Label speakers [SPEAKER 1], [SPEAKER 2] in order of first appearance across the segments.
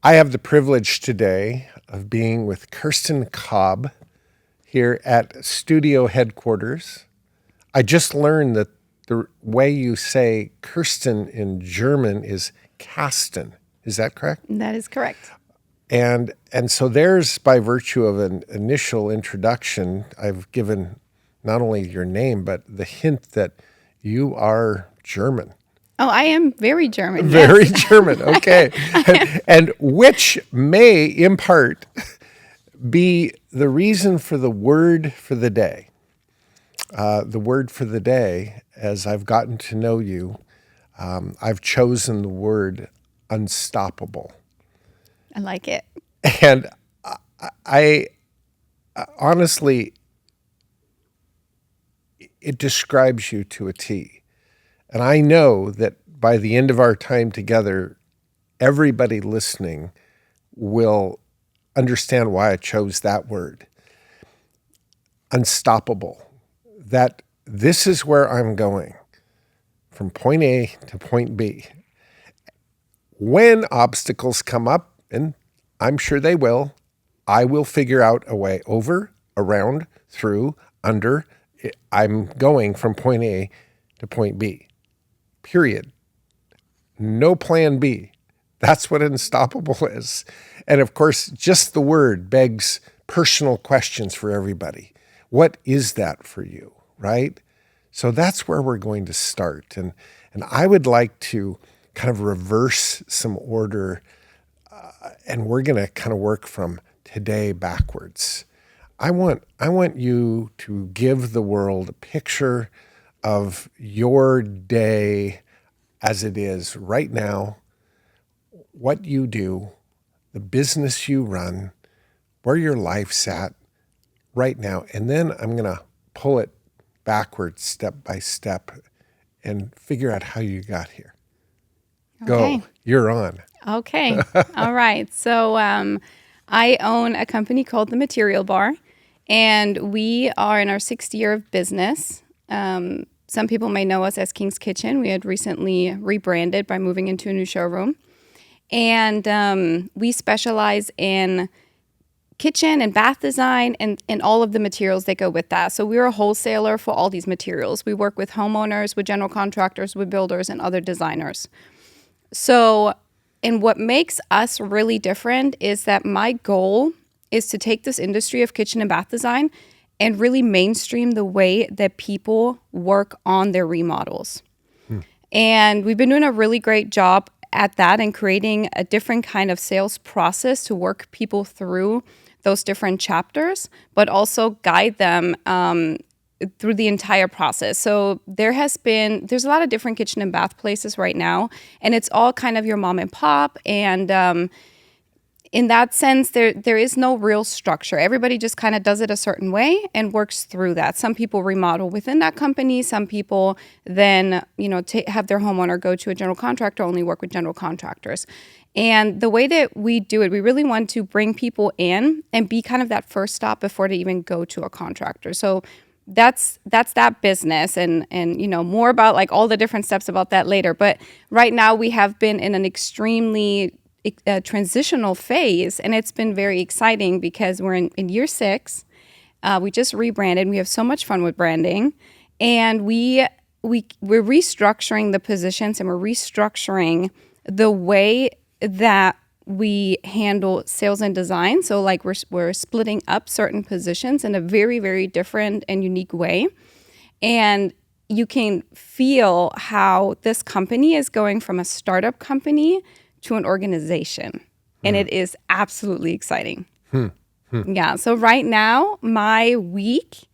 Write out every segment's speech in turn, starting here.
[SPEAKER 1] I have the privilege today of being with Kerstin Cobb here at studio headquarters. I just learned that the way you say Kerstin in German is Kasten. Is that correct?
[SPEAKER 2] That is correct.
[SPEAKER 1] And so there's, by virtue of an initial introduction, I've given not only your name, but the hint that you are German.
[SPEAKER 2] Oh, I am very German.
[SPEAKER 1] Very
[SPEAKER 2] yes.
[SPEAKER 1] German, okay. and which may, in part, be the reason for the word for the day. The word for the day, as I've gotten to know you, I've chosen the word unstoppable.
[SPEAKER 2] I like it.
[SPEAKER 1] And I honestly, it describes you to a T. And I know that by the end of our time together, everybody listening will understand why I chose that word. Unstoppable. That this is where I'm going, from point A to point B. When obstacles come up, and I'm sure they will, I will figure out a way over, around, through, under. I'm going from point A to point B. Period. No plan B. That's what unstoppable is. And of course, just the word begs personal questions for everybody. What is that for you, right? So that's where we're going to start. And I would like to kind of reverse some order, and we're going to kind of work from today backwards. I want you to give the world a picture of your day as it is right now, what you do, the business you run, where your life's at right now. And then I'm going to pull it backwards step by step and figure out how you got here.
[SPEAKER 2] Okay.
[SPEAKER 1] Go. You're on.
[SPEAKER 2] Okay. All right. So I own a company called The Material Bar, and we are in our 6th year of business. Some people may know us as King's Kitchen. We had recently rebranded by moving into a new showroom. And we specialize in kitchen and bath design and all of the materials that go with that. So we're a wholesaler for all these materials. We work with homeowners, with general contractors, with builders, and other designers. So, and what makes us really different is that my goal is to take this industry of kitchen and bath design and really mainstream the way that people work on their remodels. And we've been doing a really great job at that and creating a different kind of sales process to work people through those different chapters, but also guide them through the entire process. So there's a lot of different kitchen and bath places right now, and it's all kind of your mom and pop. And in that sense, there is no real structure. Everybody just kind of does it a certain way and works through that. Some people remodel within that company. Some people then, have their homeowner go to a general contractor, only work with general contractors. And the way that we do it, we really want to bring people in and be kind of that first stop before they even go to a contractor. So that's that business, and more about like all the different steps about that later. But right now we have been in an extremely transitional phase, and it's been very exciting because we're in year 6. We just rebranded. We have so much fun with branding, and we're restructuring the positions, and we're restructuring the way that we handle sales and design. So like we're splitting up certain positions in a very, very different and unique way. And you can feel how this company is going from a startup company to an organization. And it is absolutely exciting. Yeah. So right now, my week,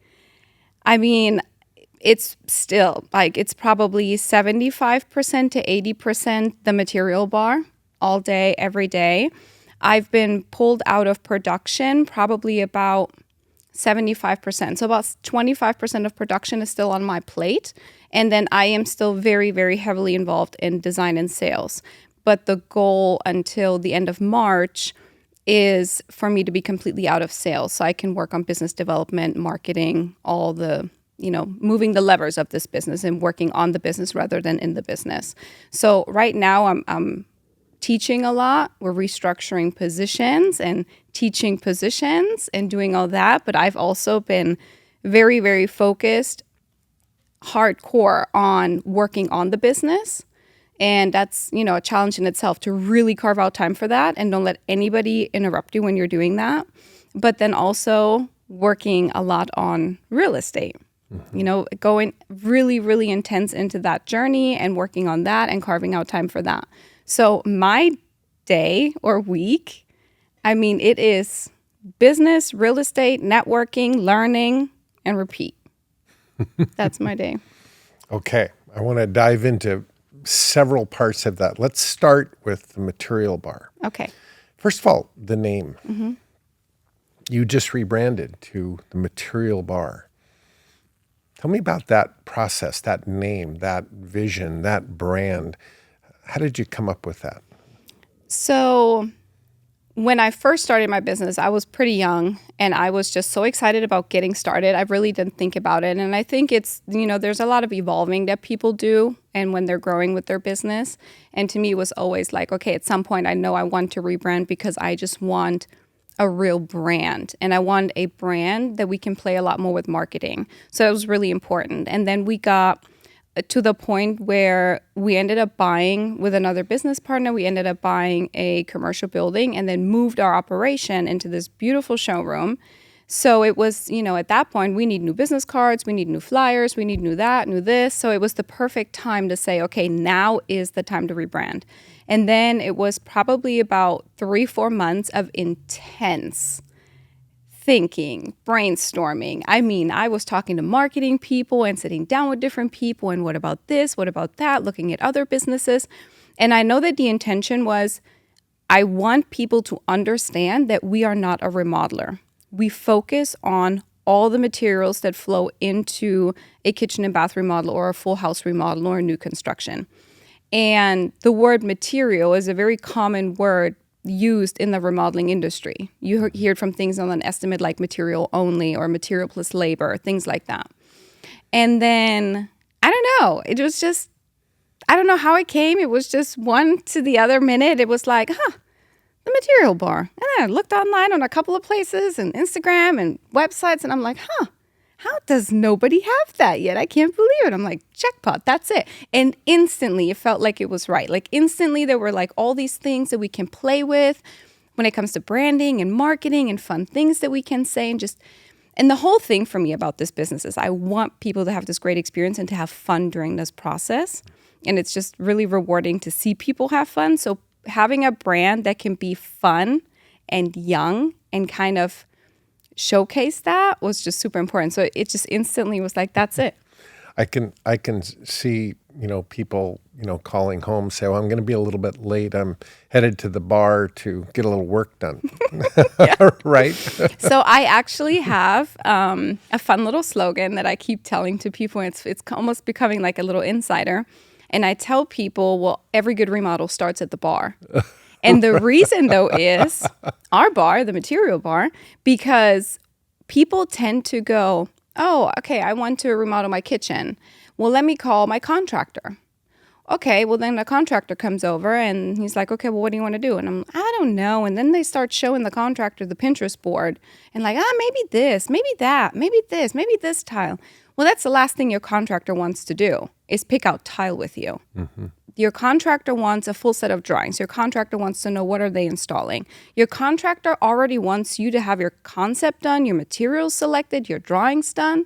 [SPEAKER 2] it's still it's probably 75% to 80% the material bar all day, every day. I've been pulled out of production probably about 75%. So about 25% of production is still on my plate. And then I am still very, very heavily involved in design and sales. But the goal until the end of March is for me to be completely out of sales so I can work on business development, marketing, all the, moving the levers of this business and working on the business rather than in the business. So right now I'm teaching a lot. We're restructuring positions and teaching positions and doing all that. But I've also been very, very focused, hardcore on working on the business. And that's, a challenge in itself to really carve out time for that and don't let anybody interrupt you when you're doing that. But then also working a lot on real estate, going really, really intense into that journey and working on that and carving out time for that. So my day or week, it is business, real estate, networking, learning, and repeat. That's my day.
[SPEAKER 1] Okay. I want to dive into several parts of that. Let's start with the material bar.
[SPEAKER 2] Okay.
[SPEAKER 1] First of all, the name. Mm-hmm. You just rebranded to the material bar. Tell me about that process, that name, that vision, that brand. How did you come up with that?
[SPEAKER 2] So when I first started my business, I was pretty young and I was just so excited about getting started. I really didn't think about it. And I think it's, there's a lot of evolving that people do and when they're growing with their business. And to me, it was always like, okay, at some point I know I want to rebrand because I just want a real brand. And I want a brand that we can play a lot more with marketing. So it was really important. And then we got to the point where we ended up buying with another business partner. We ended up buying a commercial building and then moved our operation into this beautiful showroom. So it was, at that point, we need new business cards, we need new flyers, we need new that, new this. So it was the perfect time to say, okay, now is the time to rebrand. And then it was probably about 3-4 months of intense thinking, brainstorming. I was talking to marketing people and sitting down with different people and what about this, what about that, looking at other businesses. And I know that the intention was, I want people to understand that we are not a remodeler. We focus on all the materials that flow into a kitchen and bath remodel or a full house remodel or a new construction. And the word material is a very common word used in the remodeling industry. You hear it from things on an estimate like material only or material plus labor, things like that. And then, I don't know, it was just, I don't know how it came. It was just one to the other minute. It was like, the material bar. And then I looked online on a couple of places and Instagram and websites and I'm like, how does nobody have that yet? I can't believe it. I'm like, jackpot, that's it. And instantly it felt like it was right. Like instantly there were like all these things that we can play with when it comes to branding and marketing and fun things that we can say and the whole thing for me about this business is I want people to have this great experience and to have fun during this process. And it's just really rewarding to see people have fun. So having a brand that can be fun and young and kind of showcase that was just super important. So it just instantly was like, that's it.
[SPEAKER 1] I can see, people, calling home, say, well, I'm going to be a little bit late. I'm headed to the bar to get a little work done. Right?
[SPEAKER 2] So I actually have a fun little slogan that I keep telling to people. It's almost becoming like a little insider. And I tell people, well, every good remodel starts at the bar. And the reason, though, is our bar, the material bar, because people tend to go, oh, okay, I want to remodel my kitchen. Well, let me call my contractor. Okay, well, then the contractor comes over and he's like, okay, well, what do you want to do? And I don't know. And then they start showing the contractor the Pinterest board and like, maybe this, maybe that, maybe this tile. Well, that's the last thing your contractor wants to do is pick out tile with you. Mm-hmm. Your contractor wants a full set of drawings. Your contractor wants to know what are they installing. Your contractor already wants you to have your concept done, your materials selected, your drawings done.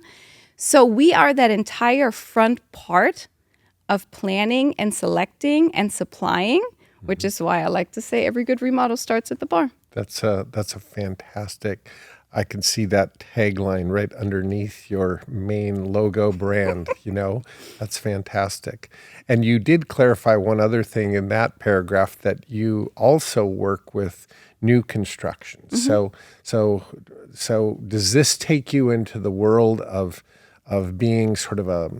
[SPEAKER 2] So we are that entire front part of planning and selecting and supplying, which is why I like to say every good remodel starts at the bar.
[SPEAKER 1] That's a fantastic. I can see that tagline right underneath your main logo brand, That's fantastic. And you did clarify one other thing in that paragraph that you also work with new construction. Mm-hmm. So does this take you into the world of being sort of a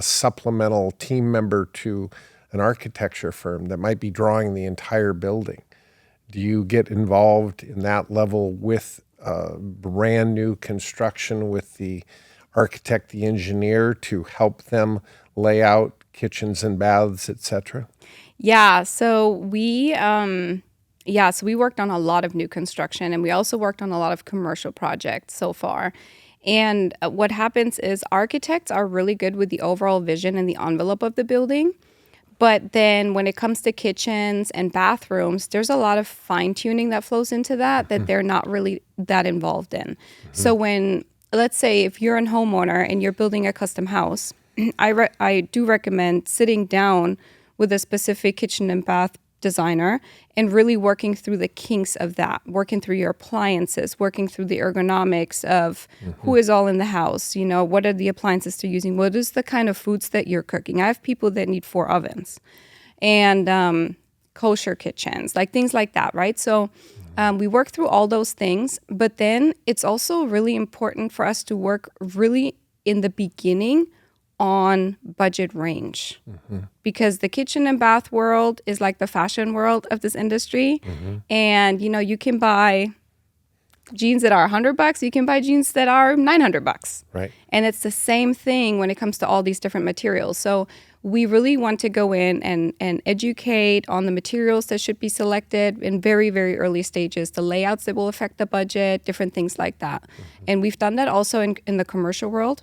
[SPEAKER 1] supplemental team member to an architecture firm that might be drawing the entire building? Do you get involved in that level with brand new construction with the architect, the engineer, to help them lay out kitchens and baths, et cetera?
[SPEAKER 2] Yeah, so we worked on a lot of new construction, and we also worked on a lot of commercial projects so far. And what happens is architects are really good with the overall vision and the envelope of the building. But then when it comes to kitchens and bathrooms, there's a lot of fine tuning that flows into that they're not really that involved in. So when, let's say, if you're a homeowner and you're building a custom house, I do recommend sitting down with a specific kitchen and bath designer and really working through the kinks of that, working through your appliances, working through the ergonomics of who is all in the house, what are the appliances they're using, what is the kind of foods that you're cooking. I have people that need 4 ovens and kosher kitchens, like things like that, right? So we work through all those things, but then it's also really important for us to work really in the beginning on budget range, because the kitchen and bath world is like the fashion world of this industry. And you can buy jeans that are $100, you can buy jeans that are $900.
[SPEAKER 1] Right.
[SPEAKER 2] And it's the same thing when it comes to all these different materials. So we really want to go in and educate on the materials that should be selected in very, very early stages, the layouts that will affect the budget, different things like that. And we've done that also in the commercial world.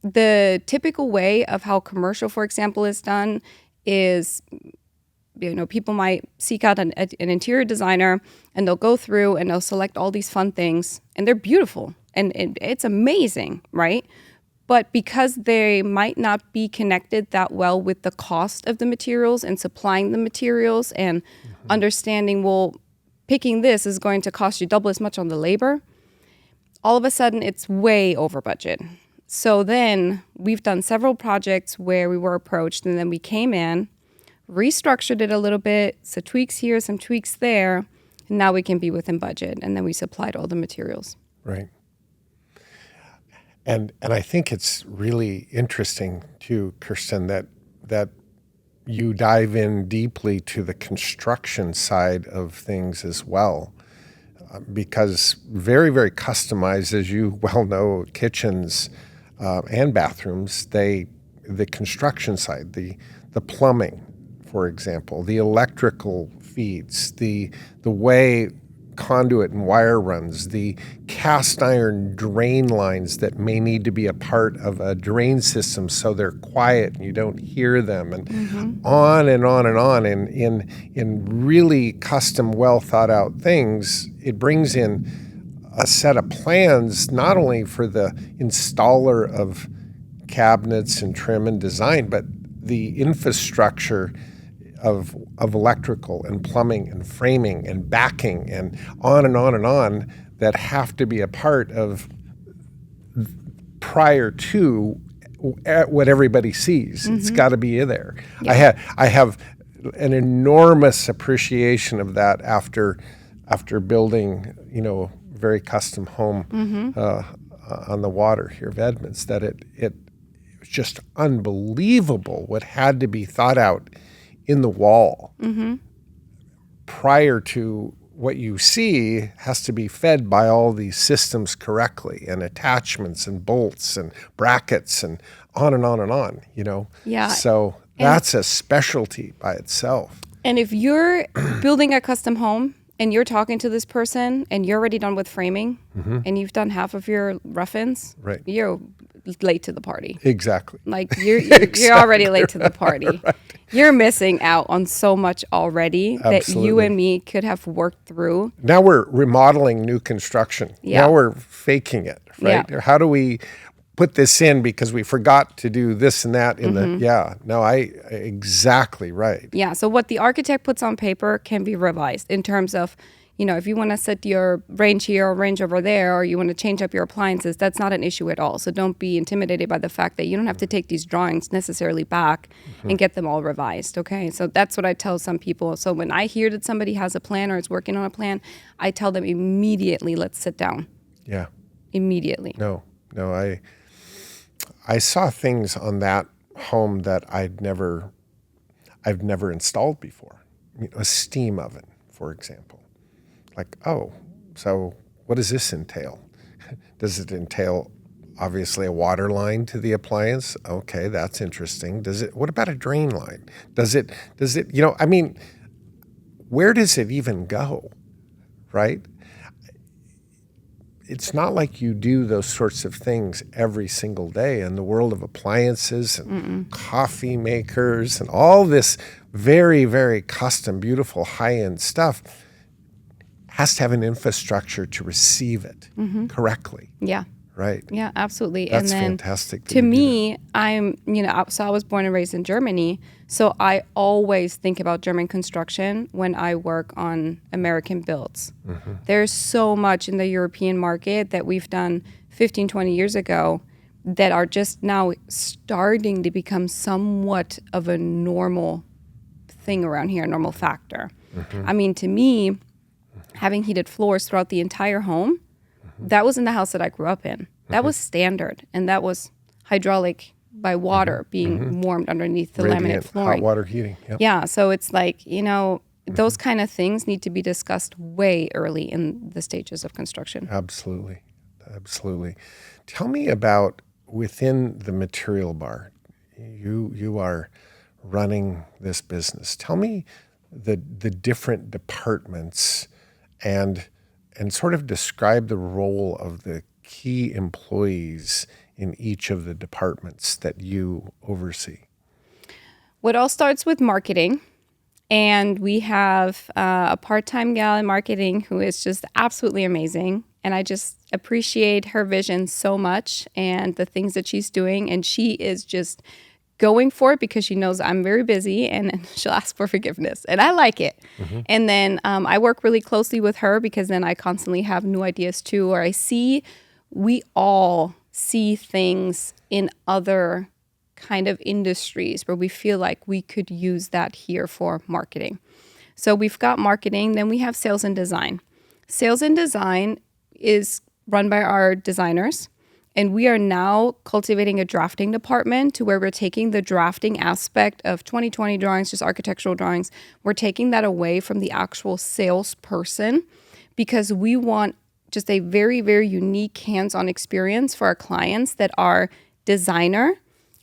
[SPEAKER 2] The typical way of how commercial, for example, is done is, people might seek out an interior designer, and they'll go through and they'll select all these fun things, and they're beautiful and it's amazing, right? But because they might not be connected that well with the cost of the materials and supplying the materials and understanding, well, picking this is going to cost you double as much on the labor, all of a sudden it's way over budget. So then we've done several projects where we were approached, and then we came in, restructured it a little bit, some tweaks here, some tweaks there, and now we can be within budget. And then we supplied all the materials.
[SPEAKER 1] Right. And I think it's really interesting too, Kerstin, that you dive in deeply to the construction side of things as well. Because very, very customized, as you well know, kitchens and bathrooms, the construction side, the plumbing, for example, the electrical feeds, the way conduit and wire runs, the cast iron drain lines that may need to be a part of a drain system so they're quiet and you don't hear them, and on and on and on. In really custom, well thought out things, it brings in a set of plans not only for the installer of cabinets and trim and design, but the infrastructure of electrical and plumbing and framing and backing and on and on and on that have to be a part of prior to what everybody sees. It's got to be there. Yeah. I have an enormous appreciation of that after building, very custom home on the water here of Edmonds, that it was just unbelievable what had to be thought out in the wall prior to what you see has to be fed by all these systems correctly, and attachments and bolts and brackets and on and on and on, Yeah. So that's a specialty by itself.
[SPEAKER 2] And if you're building a custom home and you're talking to this person and you're already done with framing and you've done half of your rough-ins,
[SPEAKER 1] right,
[SPEAKER 2] you're late to the party.
[SPEAKER 1] Exactly.
[SPEAKER 2] Like you're already late to the party. Right. You're missing out on so much already. Absolutely. That you and me could have worked through.
[SPEAKER 1] Now we're remodeling new construction. Yeah. Now we're faking it, right? Yeah. How do we put this in because we forgot to do this and that in exactly right.
[SPEAKER 2] Yeah, so what the architect puts on paper can be revised in terms of, if you want to set your range here or range over there, or you want to change up your appliances, that's not an issue at all. So don't be intimidated by the fact that you don't have to take these drawings necessarily back and get them all revised, okay? So that's what I tell some people. So when I hear that somebody has a plan or is working on a plan, I tell them immediately, let's sit down.
[SPEAKER 1] Yeah.
[SPEAKER 2] Immediately.
[SPEAKER 1] No, I saw things on that home that I've never installed before. A steam oven, for example. Like, oh, so what does this entail? Does it entail obviously a water line to the appliance. Okay, that's interesting. What about a drain line? Does it, I mean, where does it even go? Right? It's not like you do those sorts of things every single day in the world of appliances and coffee makers and all this very, very custom, beautiful, high-end stuff has to have an infrastructure to receive it correctly.
[SPEAKER 2] Yeah.
[SPEAKER 1] Right.
[SPEAKER 2] Yeah, absolutely.
[SPEAKER 1] That's
[SPEAKER 2] and then
[SPEAKER 1] fantastic.
[SPEAKER 2] To me, so I was born and raised in Germany. So I always think about German construction when I work on American builds. There's so much in the European market that we've done 15, 20 years ago that are just now starting to become somewhat of a normal thing around here, a normal factor. I mean, to me, having heated floors throughout the entire home, that was in the house that I grew up in. That was standard, and that was hydraulic by water being warmed underneath the
[SPEAKER 1] Radiant
[SPEAKER 2] laminate flooring.
[SPEAKER 1] hot water heating. Yep.
[SPEAKER 2] Yeah, so it's like, those kind of things need to be discussed way early in the stages of construction.
[SPEAKER 1] Absolutely. Absolutely. Tell me about within the material bar. You are running this business. Tell me the different departments and sort of describe the role of the key employees in each of the departments that you oversee.
[SPEAKER 2] Well, it all starts with marketing. And we have a part-time gal in marketing who is just absolutely amazing. And I just appreciate her vision so much and the things that she's doing. And she is just going for it because she knows I'm very busy and she'll ask for forgiveness. And I like it. And then I work really closely with her because then I constantly have new ideas too, or we all see things in other kind of industries where we feel like we could use that here for marketing. So we've got marketing, then we have sales and design. Sales and design is run by our designers. And we are now cultivating a drafting department to where we're taking the drafting aspect of 2020 drawings, just architectural drawings. We're taking that away from the actual salesperson because we want just a very, very unique hands-on experience for our clients that our designer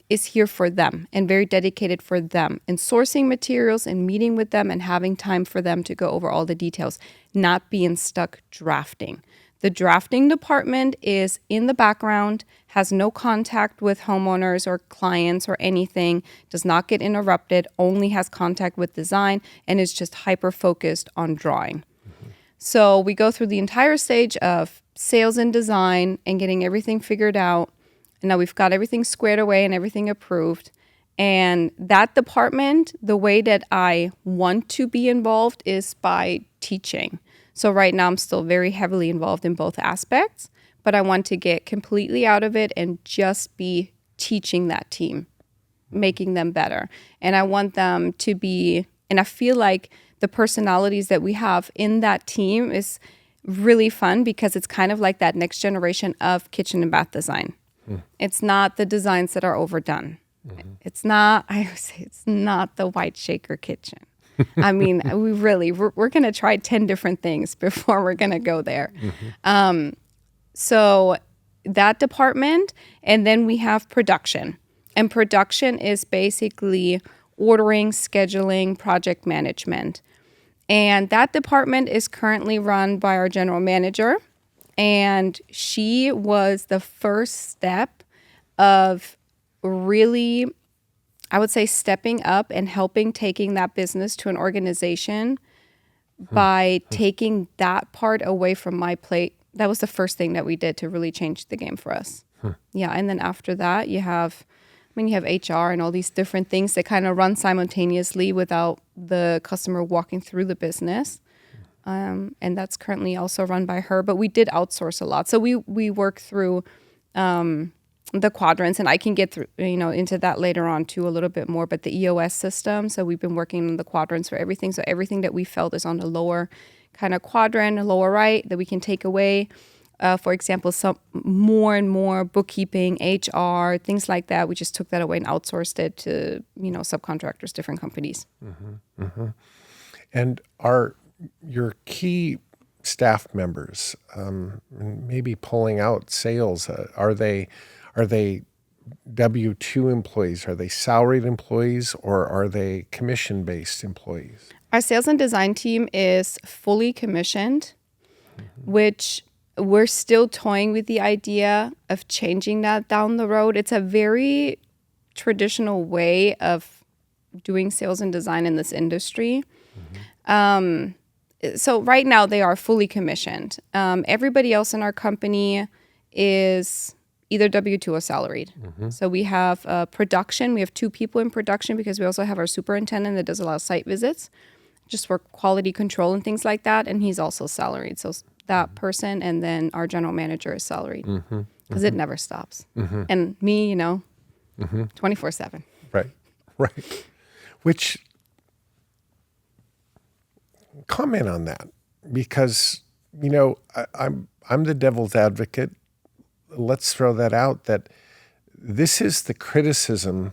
[SPEAKER 2] is here for them and very dedicated for them and sourcing materials and meeting with them and having time for them to go over all the details, not being stuck drafting. The drafting department is in the background, has no contact with homeowners or clients or anything, does not get interrupted, only has contact with design, and is just hyper-focused on drawing. So we go through the entire stage of sales and design and getting everything figured out. And now we've got everything squared away and everything approved. And that department, the way that I want to be involved is by teaching. So right now I'm still very heavily involved in both aspects, but I want to get completely out of it and just be teaching that team, making them better. And I want them to be, and I feel like the personalities that we have in that team is really fun because it's kind of like that next generation of kitchen and bath design. It's not the designs that are overdone. It's not, I would say it's not the white shaker kitchen. I mean, we're going to try 10 different things before we're going to go there. So that department, and then we have production. And production is basically ordering, scheduling, project management. And that department is currently run by our general manager. And she was the first step of really, I would say, stepping up and helping taking that business to an organization by taking that part away from my plate. That was the first thing that we did to really change the game for us. Yeah, and then after that, you have HR and all these different things that kind of run simultaneously without the customer walking through the business. And that's currently also run by her, but we did outsource a lot. So we work through the quadrants, and I can get through into that later on too a little bit more. But the EOS system, so we've been working on the quadrants for everything. So everything that we felt is on the lower kind of quadrant, lower right, that we can take away. For example, some more and more bookkeeping, HR, things like that. We just took that away and outsourced it to subcontractors, different companies.
[SPEAKER 1] And are your key staff members, maybe pulling out sales? Are they W-2 employees? Are they salaried employees, or are they commission-based employees?
[SPEAKER 2] Our sales and design team is fully commissioned, which we're still toying with the idea of changing that down the road. It's a very traditional way of doing sales and design in this industry. So right now they are fully commissioned. Everybody else in our company is either W-2 or salaried. So we have production. We have 2 people in production because we also have our superintendent that does a lot of site visits just for quality control and things like that. And he's also salaried. So that person, and then our general manager is salaried because it never stops. And me, 24/7.
[SPEAKER 1] Right. Which, comment on that, because, I'm the devil's advocate. Let's throw that out, that this is the criticism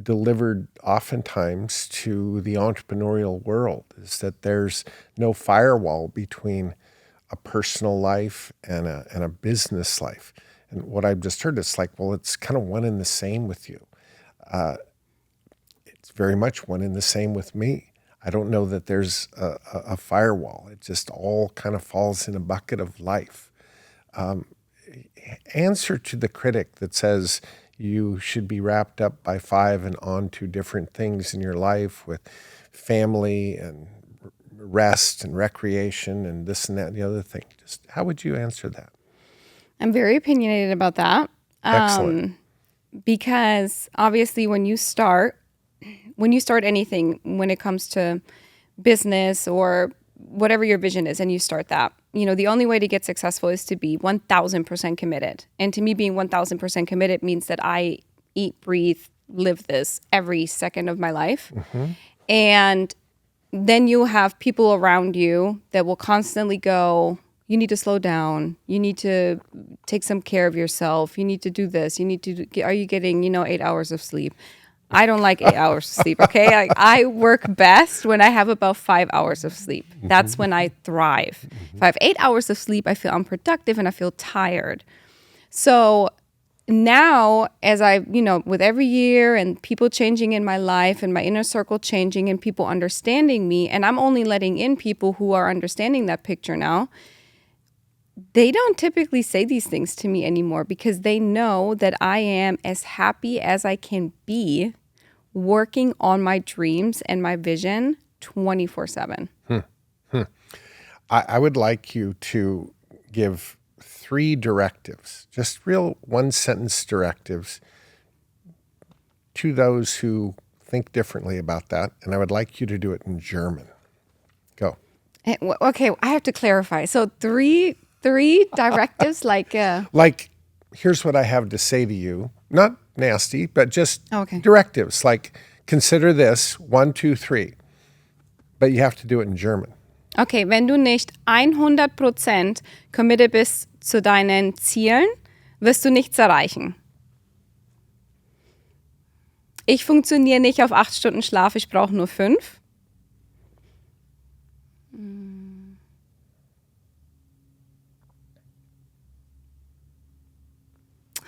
[SPEAKER 1] delivered oftentimes to the entrepreneurial world, is that there's no firewall between a personal life and a business life. And what I've just heard, it's like, well, it's kind of one and the same with you. It's very much one and the same with me. I don't know that there's a firewall. It just all kind of falls in a bucket of life. Answer to the critic that says you should be wrapped up by 5 and on to different things in your life with family and rest and recreation and this and that and the other thing. Just how would you answer that?
[SPEAKER 2] I'm very opinionated about that.
[SPEAKER 1] Excellent.
[SPEAKER 2] Because obviously when you start anything, when it comes to business or whatever your vision is, and you start that, the only way to get successful is to be 1,000% committed. And to me, being 1,000% committed means that I eat, breathe, live this every second of my life. And then you have people around you that will constantly go, you need to slow down. You need to take some care of yourself. You need to do this. Are you getting, 8 hours of sleep? I don't like 8 hours of sleep, okay? I work best when I have about 5 hours of sleep. That's when I thrive. If I have 8 hours of sleep, I feel unproductive and I feel tired. So now, as with every year and people changing in my life and my inner circle changing and people understanding me, and I'm only letting in people who are understanding that picture now, they don't typically say these things to me anymore because they know that I am as happy as I can be working on my dreams and my vision 24/7.
[SPEAKER 1] I would like you to give 3 directives, just real one-sentence directives to those who think differently about that, and I would like you to do it in German. Go.
[SPEAKER 2] Okay, I have to clarify. So three directives, like
[SPEAKER 1] here's what I have to say to you. Not nasty, but just
[SPEAKER 2] Okay.
[SPEAKER 1] directives, like consider this, 1, 2, 3. But you have to do it in German.
[SPEAKER 2] Okay, wenn du nicht 100% committed bist zu deinen Zielen, wirst du nichts erreichen. Ich funktioniere nicht auf 8 Stunden Schlaf, ich brauche nur 5.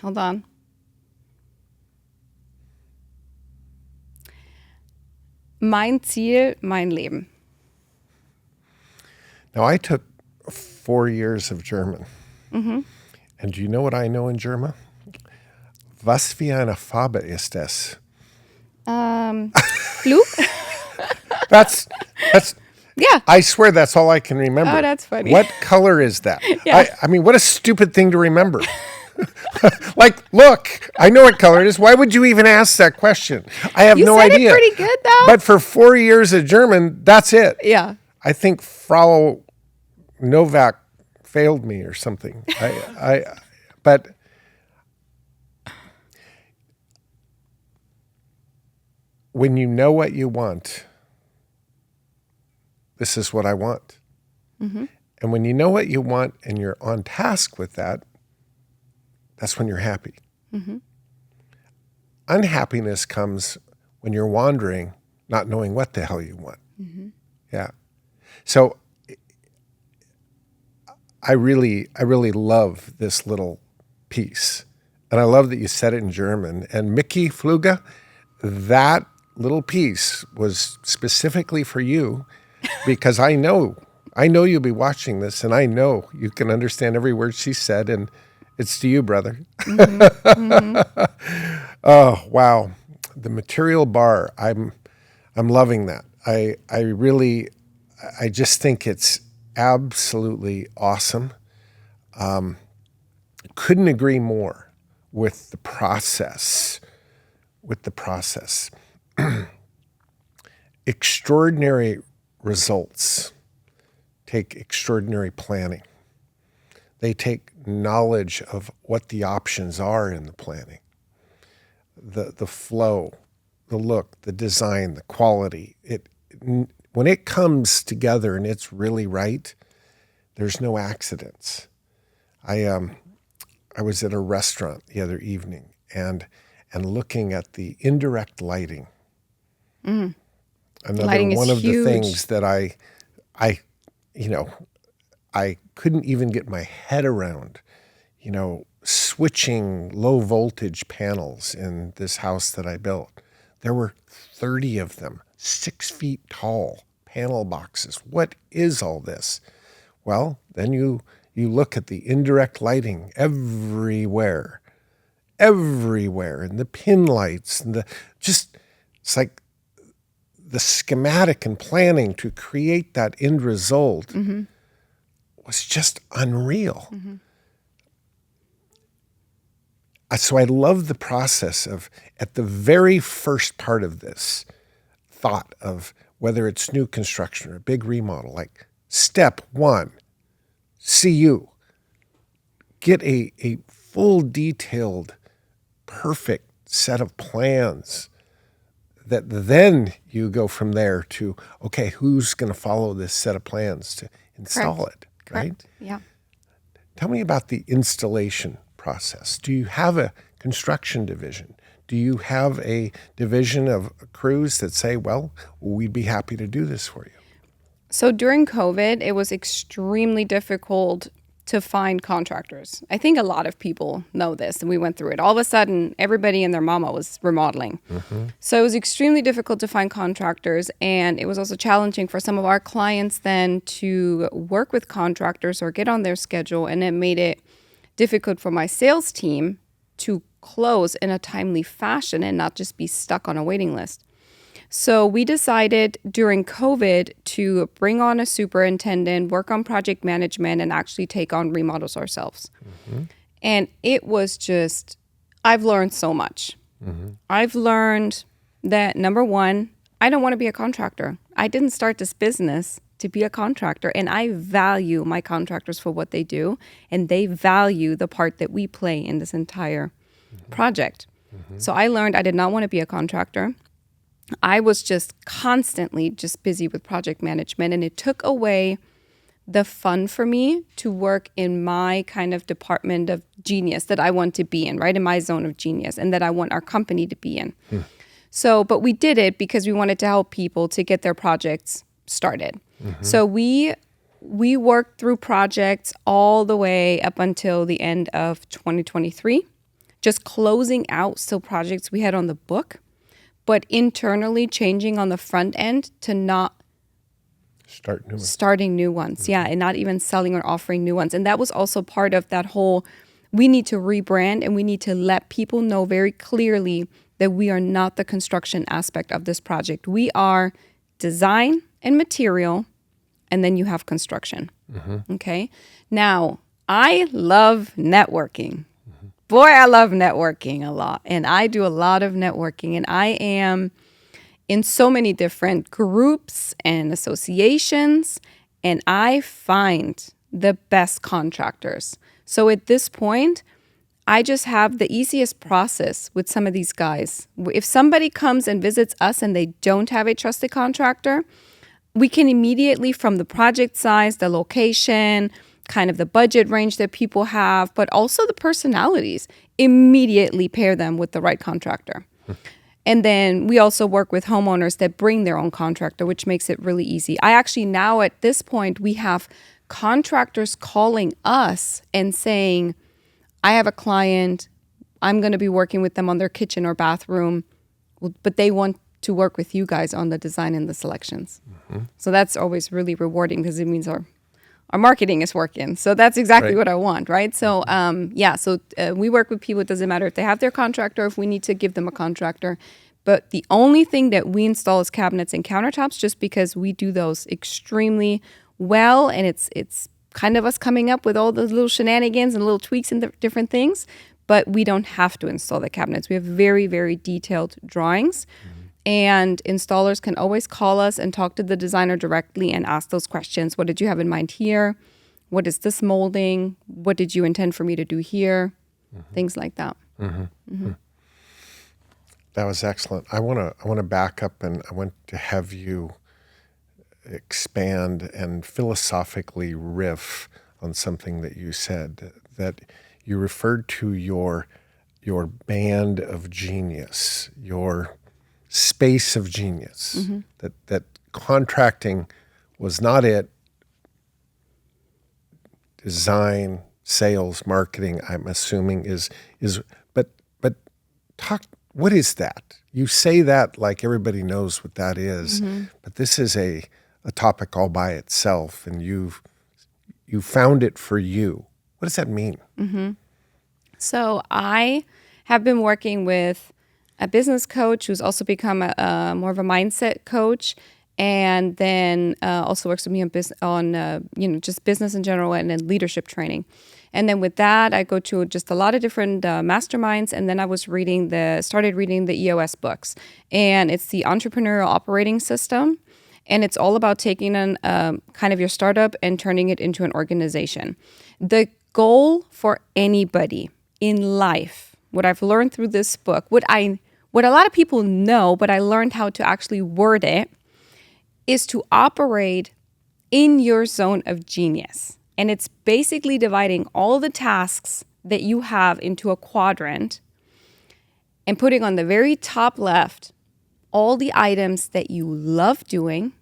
[SPEAKER 2] Hold on. Mein Ziel, mein Leben.
[SPEAKER 1] Now, I took 4 years of German. And do you know what I know in German? Was für eine Farbe ist es?
[SPEAKER 2] Blue?
[SPEAKER 1] That's
[SPEAKER 2] Yeah.
[SPEAKER 1] I swear that's all I can remember.
[SPEAKER 2] Oh, that's funny.
[SPEAKER 1] What color is that?
[SPEAKER 2] Yeah.
[SPEAKER 1] I mean, what a stupid thing to remember. Like, look, I know what color it is. Why would you even ask that question? I have no idea.
[SPEAKER 2] You said it pretty good, though.
[SPEAKER 1] But for 4 years of German, that's it.
[SPEAKER 2] Yeah.
[SPEAKER 1] I think Frau Novak failed me or something. But when you know what you want, this is what I want. And when you know what you want and you're on task with that, that's when you're happy. Unhappiness comes when you're wandering, not knowing what the hell you want. Yeah. So I really love this little piece. And I love that you said it in German. And Mickey Fluge, that little piece was specifically for you because I know you'll be watching this, and I know you can understand every word she said, and it's to you, brother. Oh, wow. The material bar. I'm loving that. I just think it's absolutely awesome. Couldn't agree more with the process. Extraordinary results take extraordinary planning. They take knowledge of what the options are in the planning, the flow, the look, the design, the quality. When it comes together and it's really right, there's no accidents. I was at a restaurant the other evening and looking at the indirect lighting. Another
[SPEAKER 2] Lighting is
[SPEAKER 1] one of
[SPEAKER 2] huge.
[SPEAKER 1] the things that I couldn't even get my head around, switching low voltage panels in this house that I built. There were 30 of them, 6 feet tall panel boxes. What is all this? Well, then you look at the indirect lighting everywhere, and the pin lights, and it's like the schematic and planning to create that end result was just unreal. So I love the process of, at the very first part of this thought of whether it's new construction or a big remodel, like step one, CU, get a full detailed, perfect set of plans that then you go from there to, okay, who's going to follow this set of plans to install it, right?
[SPEAKER 2] Correct. Yeah.
[SPEAKER 1] Tell me about the installation process. Do you have a construction division? Do you have a division of crews that say, well, we'd be happy to do this for you?
[SPEAKER 2] So during COVID, it was extremely difficult to find contractors. I think a lot of people know this, and we went through it. All of a sudden, everybody and their mama was remodeling. So it was extremely difficult to find contractors, and it was also challenging for some of our clients then to work with contractors or get on their schedule, and it made it difficult for my sales team to close in a timely fashion and not just be stuck on a waiting list. So we decided during COVID to bring on a superintendent, work on project management, and actually take on remodels ourselves. And it was just, I've learned so much. I've learned that, number one, I don't want to be a contractor. I didn't start this business to be a contractor, and I value my contractors for what they do, and they value the part that we play in this entire project. So I learned I did not want to be a contractor. I was just constantly just busy with project management, and it took away the fun for me to work in my kind of department of genius that I want to be in, right? In my zone of genius, and that I want our company to be in. So, but we did it because we wanted to help people to get their projects started. So we worked through projects all the way up until the end of 2023, just closing out still projects we had on the book, but internally changing on the front end to not starting new ones. Yeah, and not even selling or offering new ones. And that was also part of that whole, we need to rebrand and we need to let people know very clearly that we are not the construction aspect of this project. We are design and material, and then you have construction. Okay? Now, I love networking. Boy, I love networking a lot. And I do a lot of networking. And I am in so many different groups and associations. And I find the best contractors. So at this point, I just have the easiest process with some of these guys. If somebody comes and visits us and they don't have a trusted contractor, we can immediately, from the project size, the location, kind of the budget range that people have, but also the personalities, immediately pair them with the right contractor. And then we also work with homeowners that bring their own contractor, which makes it really easy. I actually now at this point, we have contractors calling us and saying, I have a client, I'm going to be working with them on their kitchen or bathroom, but they want to work with you guys on the design and the selections. So that's always really rewarding because it means our marketing is working. So that's exactly what I want, right? So we work with people. It doesn't matter if they have their contractor or if we need to give them a contractor. But the only thing that we install is cabinets and countertops, just because we do those extremely well, and it's kind of us coming up with all those little shenanigans and little tweaks and different things. But we don't have to install the cabinets. We have very, very detailed drawings. And installers can always call us and talk to the designer directly and ask those questions. What did you have in mind here? What is this molding? What did you intend for me to do here? Things like that.
[SPEAKER 1] That was excellent. I want to back up, and I want to have you expand and philosophically riff on something that you said, that you referred to your band of genius, your space of genius, that contracting was not it. Design, sales, marketing, I'm assuming is but talk, what is that? You say that like everybody knows what that is, but this is a topic all by itself, and you found it for you. What does that mean?
[SPEAKER 2] So I have been working with a business coach who's also become more of a mindset coach, and then also works with me on just business in general and then leadership training. And then with that, I go to just a lot of different masterminds, and then I was started reading the EOS books, and it's the Entrepreneurial Operating System. And it's all about taking kind of your startup and turning it into an organization. The goal for anybody in life, what I've learned through this book, what a lot of people know, but I learned how to actually word it, is to operate in your zone of genius. And it's basically dividing all the tasks that you have into a quadrant and putting on the very top left all the items that you love doing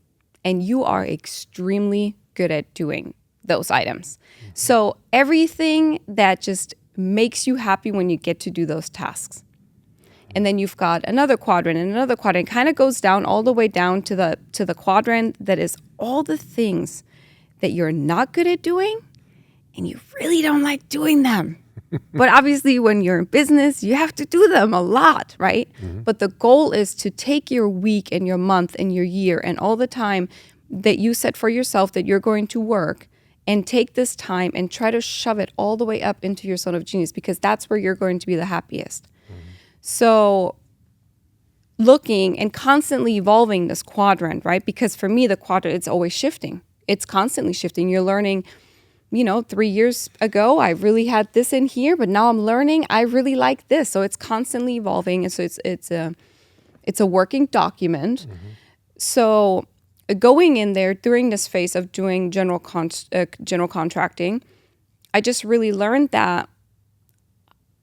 [SPEAKER 2] and you are extremely good at doing those items. So everything that just makes you happy when you get to do those tasks. And then you've got another quadrant and another quadrant. It kind of goes down all the way down to the quadrant that is all the things that you're not good at doing and you really don't like doing them. But obviously when you're in business, you have to do them a lot, right? But the goal is to take your week and your month and your year and all the time that you set for yourself that you're going to work, and take this time and try to shove it all the way up into your zone of genius, because that's where you're going to be the happiest. So looking and constantly evolving this quadrant, right? Because for me, the quadrant, it's always shifting. It's constantly shifting. You're learning, 3 years ago, I really had this in here, but now I'm learning I really like this. So it's constantly evolving. And so it's a working document. So going in there during this phase of doing general contracting, I just really learned that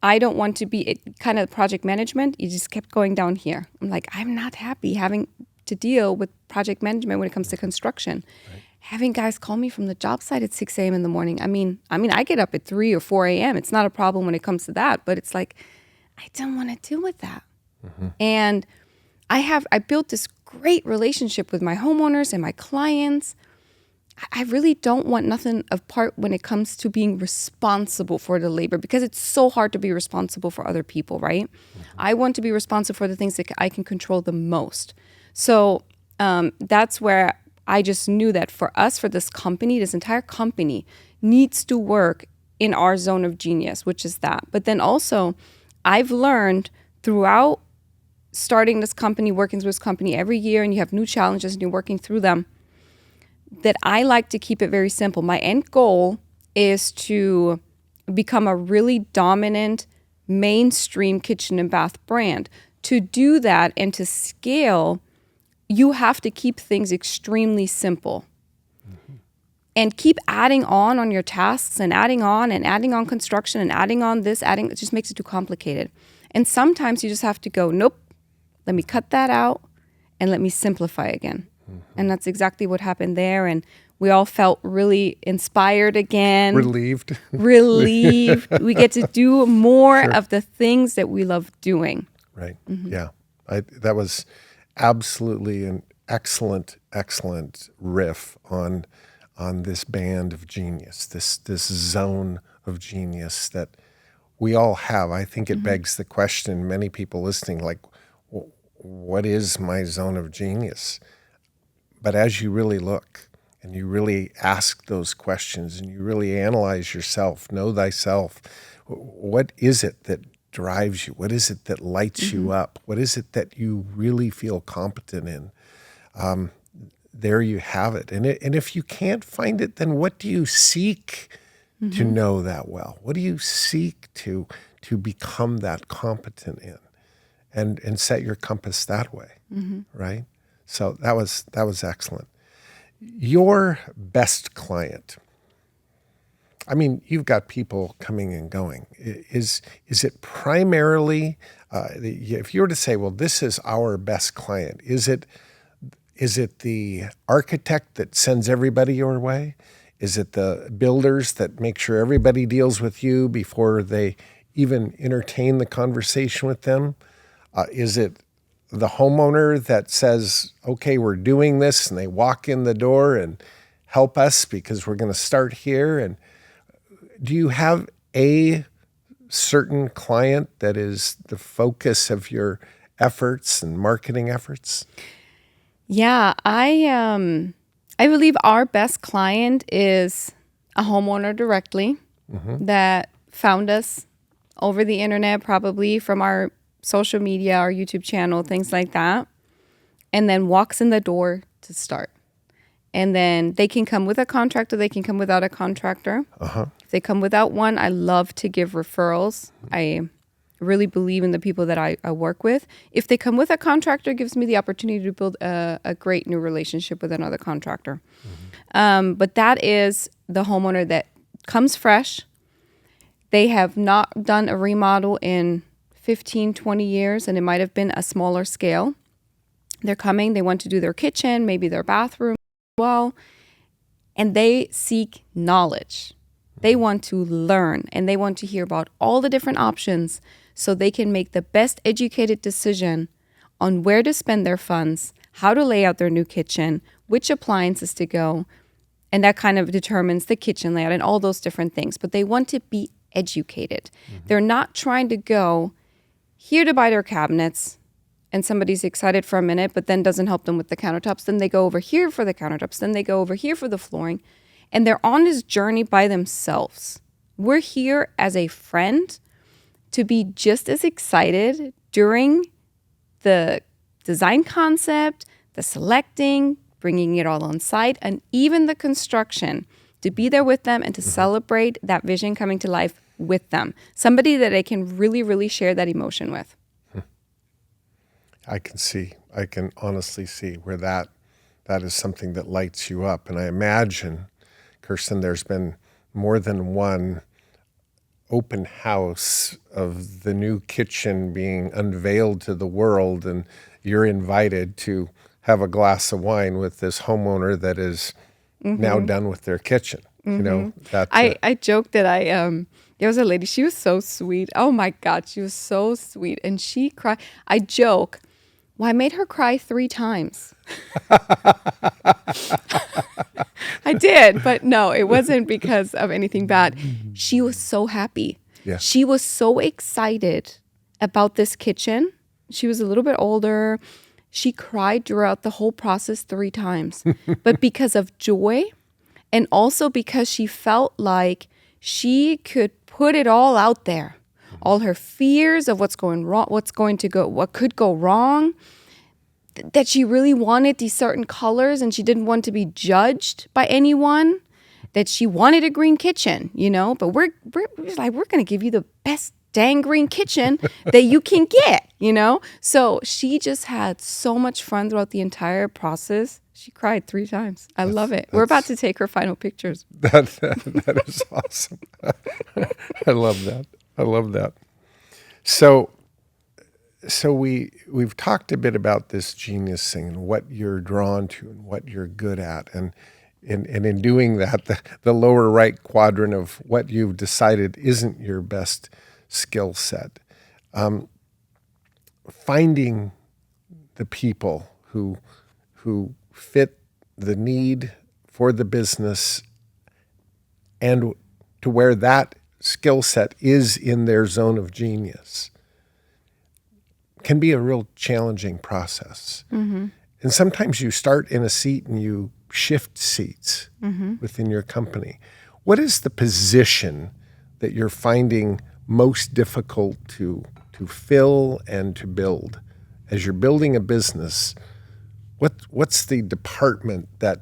[SPEAKER 2] I don't want to be kind of project management. You just kept going down here. I'm like, I'm not happy having to deal with project management when it comes to construction. Right. Having guys call me from the job site at 6 a.m. in the morning. I mean, I get up at 3 or 4 a.m. It's not a problem when it comes to that, but it's like, I don't want to deal with that. And I built this great relationship with my homeowners and my clients. I really don't want nothing of part when it comes to being responsible for the labor, because it's so hard to be responsible for other people, right? I want to be responsible for the things that I can control the most. So that's where I just knew that for us, for this company, this entire company needs to work in our zone of genius, which is that. But then also, I've learned throughout starting this company, working through this company every year, and you have new challenges and you're working through them, that I like to keep it very simple. My end goal is to become a really dominant mainstream kitchen and bath brand. To do that and to scale, you have to keep things extremely simple. And keep adding on your tasks and adding on construction and adding on this, it just makes it too complicated. And sometimes you just have to go, nope, let me cut that out and let me simplify again. And that's exactly what happened there. And We all felt really inspired again.
[SPEAKER 1] Relieved.
[SPEAKER 2] Relieved. We get to do more of the things that we love doing.
[SPEAKER 1] Right. Yeah. That was absolutely an excellent riff on this band of genius, this zone of genius that we all have. I think it begs the question, many people listening, like, what is my zone of genius? But as you really look and you really ask those questions and you really analyze yourself, know thyself, what is it that drives you? What is it that lights you up? What is it that you really feel competent in? There you have it. And if you can't find it, then what do you seek to know that well? What do you seek to become that competent in? And set your compass that way, right? So that was excellent. Your best client. I mean, you've got people coming and going. Is it primarily, if you were to say, well, this is our best client, is it the architect that sends everybody your way? Is it the builders that make sure everybody deals with you before they even entertain the conversation with them? Is it the homeowner that says, okay, we're doing this, and they walk in the door and help us because we're going to start here? And do you have a certain client that is the focus of your efforts and marketing efforts?
[SPEAKER 2] Yeah, I believe our best client is a homeowner directly that found us over the internet, probably from our social media, our YouTube channel, things like that, and then walks in the door to start. And then they can come with a contractor, they can come without a contractor. If they come without one, I love to give referrals. I really believe in the people that I work with. If they come with a contractor, it gives me the opportunity to build a great new relationship with another contractor. But that is the homeowner that comes fresh. They have not done a remodel in 15, 20 years, and it might have been a smaller scale. They're coming, they want to do their kitchen, maybe their bathroom as well, and they seek knowledge. They want to learn, and they want to hear about all the different options so they can make the best educated decision on where to spend their funds, how to lay out their new kitchen, which appliances to go, and that kind of determines the kitchen layout and all those different things. But they want to be educated. They're not trying to go here to buy their cabinets, and somebody's excited for a minute, but then doesn't help them with the countertops. Then they go over here for the countertops. Then they go over here for the flooring. And they're on this journey by themselves. We're here as a friend to be just as excited during the design concept, the selecting, bringing it all on site, and even the construction, to be there with them and to celebrate that vision coming to life with them. Somebody that I can really, really share that emotion with.
[SPEAKER 1] I can honestly see where that is something that lights you up. And I imagine, Kerstin, there's been more than one open house of the new kitchen being unveiled to the world, and you're invited to have a glass of wine with this homeowner that is now done with their kitchen. You know, that
[SPEAKER 2] I joked that there was a lady, she was so sweet. Oh my God, she was so sweet. And she cried. I joke, well, I made her cry 3 times. I did, but no, it wasn't because of anything bad. She was so happy.
[SPEAKER 1] Yeah.
[SPEAKER 2] She was so excited about this kitchen. She was a little bit older. She cried throughout the whole process 3 times, but because of joy, and also because she felt like she could put it all out there, all her fears of what's going wrong, what could go wrong, that she really wanted these certain colors and she didn't want to be judged by anyone, that she wanted a green kitchen, but we're going to give you the best dang green kitchen that you can get, So she just had so much fun throughout the entire process. She cried 3 times. I love it. We're about to take her final pictures.
[SPEAKER 1] That is awesome. I love that. So we've talked a bit about this genius thing and what you're drawn to and what you're good at. And And in doing that, the lower right quadrant of what you've decided isn't your best skill set. Finding the people who fit the need for the business and to where that skill set is in their zone of genius can be a real challenging process. Mm-hmm. And sometimes you start in a seat and you shift seats within your company. What is the position that you're finding most difficult to fill and to build? As you're building a business, what's the department that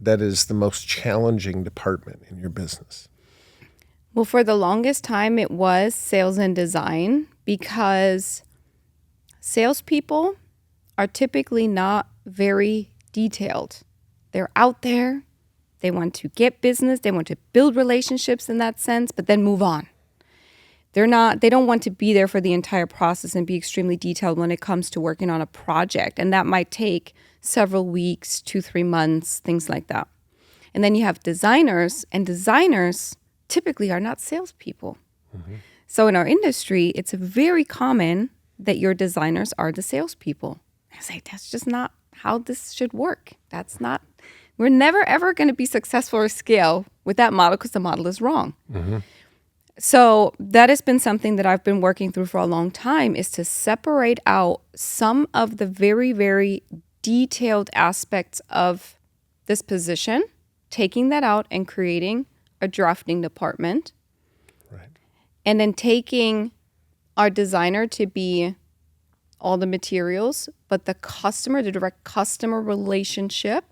[SPEAKER 1] is the most challenging department in your business?
[SPEAKER 2] Well, for the longest time, it was sales and design, because salespeople are typically not very detailed. They're out there. They want to get business. They want to build relationships in that sense, but then move on. They don't want to be there for the entire process and be extremely detailed when it comes to working on a project. And that might take several weeks, 2-3 months, things like that. And then you have designers, and designers typically are not salespeople. Mm-hmm. So in our industry, it's very common that your designers are the salespeople. I say, that's just not how this should work. We're never ever going to be successful or scale with that model, because the model is wrong. Mm-hmm. So that has been something that I've been working through for a long time, is to separate out some of the very, very detailed aspects of this position, taking that out and creating a drafting department. Right. And then taking our designer to be all the materials, but the direct customer relationship,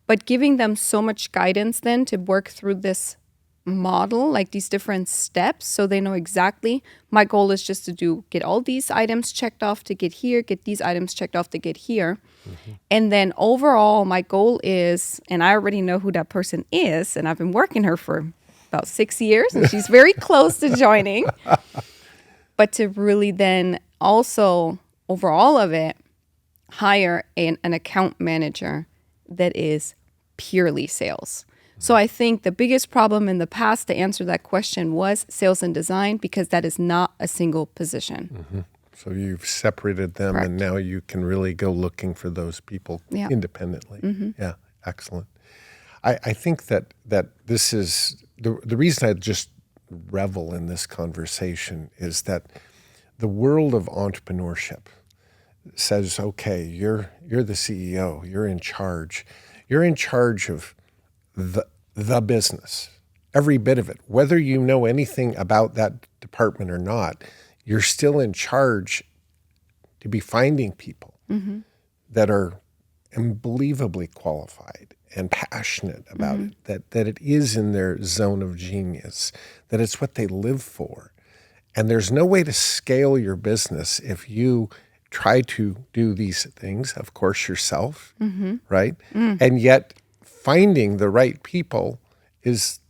[SPEAKER 2] but giving them so much guidance then to work through this model, like these different steps, so they know exactly, my goal is just to get all these items checked off to get here, get these items checked off to get here. Mm-hmm. And then overall, my goal is, and I already know who that person is, and I've been working her for about 6 years, and she's very close to joining. But to really then also, over all of it, hire an account manager that is purely sales. So I think the biggest problem in the past to answer that question was sales and design, because that is not a single position. Mm-hmm.
[SPEAKER 1] So you've separated them. Correct. And now you can really go looking for those people independently. Mm-hmm. Yeah, excellent. I think that this is, the reason I just revel in this conversation is that the world of entrepreneurship says, okay, you're the CEO, you're in charge. You're in charge of the business, every bit of it. Whether you know anything about that department or not, you're still in charge to be finding people mm-hmm. that are unbelievably qualified and passionate about mm-hmm. it, that it is in their zone of genius, that it's what they live for. And there's no way to scale your business if you try to do these things, of course, yourself, mm-hmm. right? Mm. And yet finding the right people is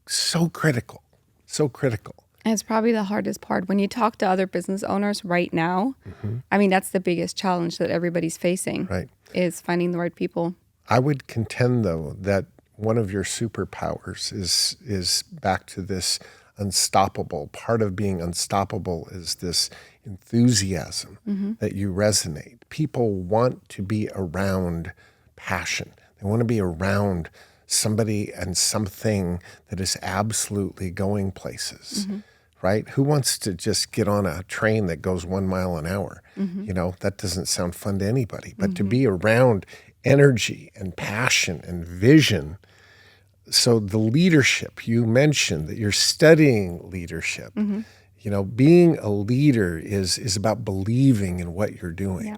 [SPEAKER 1] so critical, so critical.
[SPEAKER 2] And it's probably the hardest part. When you talk to other business owners right now, mm-hmm. I mean, that's the biggest challenge that everybody's facing, right? Is finding the right people.
[SPEAKER 1] I would contend, though, that one of your superpowers is back to this unstoppable. Part of being unstoppable is this enthusiasm mm-hmm. that you resonate. People want to be around passion. They want to be around somebody and something that is absolutely going places, mm-hmm. right? Who wants to just get on a train that goes 1 mile an hour? Mm-hmm. You know, that doesn't sound fun to anybody. But mm-hmm. to be around energy and passion and vision. So the leadership, you mentioned that you're studying leadership. Mm-hmm. You know, being a leader is about believing in what you're doing. Yeah.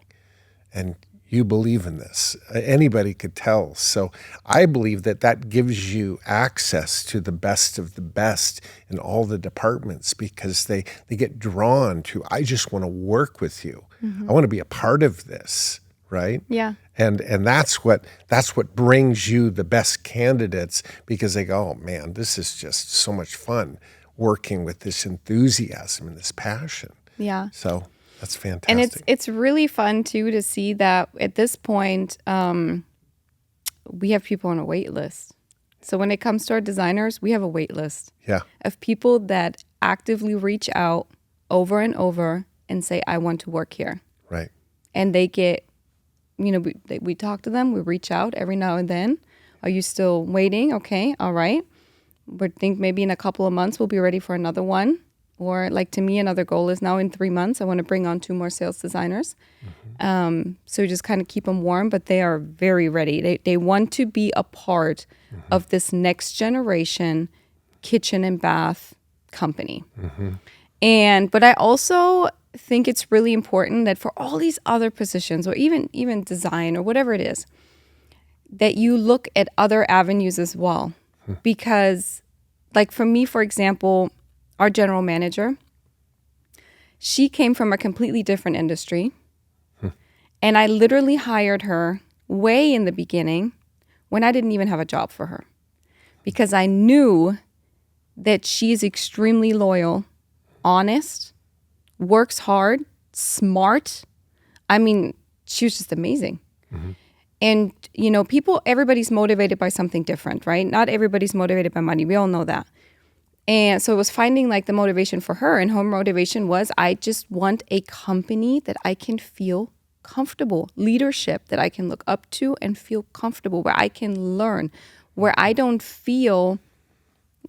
[SPEAKER 1] And you believe in this. Anybody could tell. So I believe that gives you access to the best of the best in all the departments, because they get drawn to, I just want to work with you. Mm-hmm. I want to be a part of this, right?
[SPEAKER 2] Yeah.
[SPEAKER 1] And that's what brings you the best candidates, because they go, oh man, this is just so much fun working with this enthusiasm and this passion.
[SPEAKER 2] Yeah.
[SPEAKER 1] So that's fantastic.
[SPEAKER 2] And it's really fun too to see that at this point, we have people on a wait list. So when it comes to our designers, we have a wait list of people that actively reach out over and over and say, I want to work here.
[SPEAKER 1] Right.
[SPEAKER 2] And they get, we talk to them, we reach out every now and then. Are you still waiting? Okay, all right. We think maybe in a couple of months we'll be ready for another one. Or like to me, another goal is now in 3 months, I want to bring on 2 more sales designers. So just kind of keep them warm, but they are very ready. They want to be a part of this next generation kitchen and bath company. But I also think it's really important that for all these other positions, or even design or whatever it is, that you look at other avenues as well. Because like for me, for example, our general manager, she came from a completely different industry. And I literally hired her way in the beginning when I didn't even have a job for her. Because I knew that she's extremely loyal, honest, works hard, smart. I mean, she was just amazing. And, everybody's motivated by something different, right? Not everybody's motivated by money. We all know that. And so it was finding like the motivation for her. And her motivation was, I just want a company that I can feel comfortable, leadership that I can look up to and feel comfortable, where I can learn, where I don't feel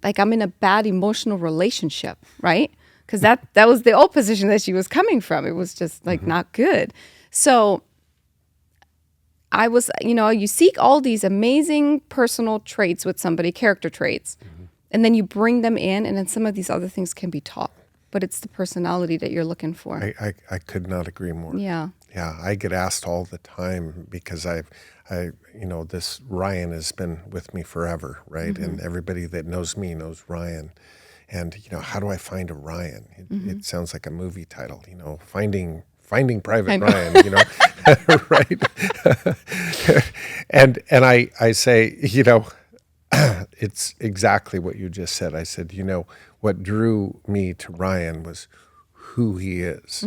[SPEAKER 2] like I'm in a bad emotional relationship, right? Because that was the old position that she was coming from. It was just like not good. So I was, you seek all these amazing personal traits with somebody, character traits, and then you bring them in, and then some of these other things can be taught. But it's the personality that you're looking for.
[SPEAKER 1] I could not agree more.
[SPEAKER 2] Yeah.
[SPEAKER 1] Yeah, I get asked all the time because this Ryan has been with me forever, right? And everybody that knows me knows Ryan. And, how do I find a Ryan? It sounds like a movie title, Finding Private Ryan, right? and I say, it's exactly what you just said. I said, what drew me to Ryan was who he is.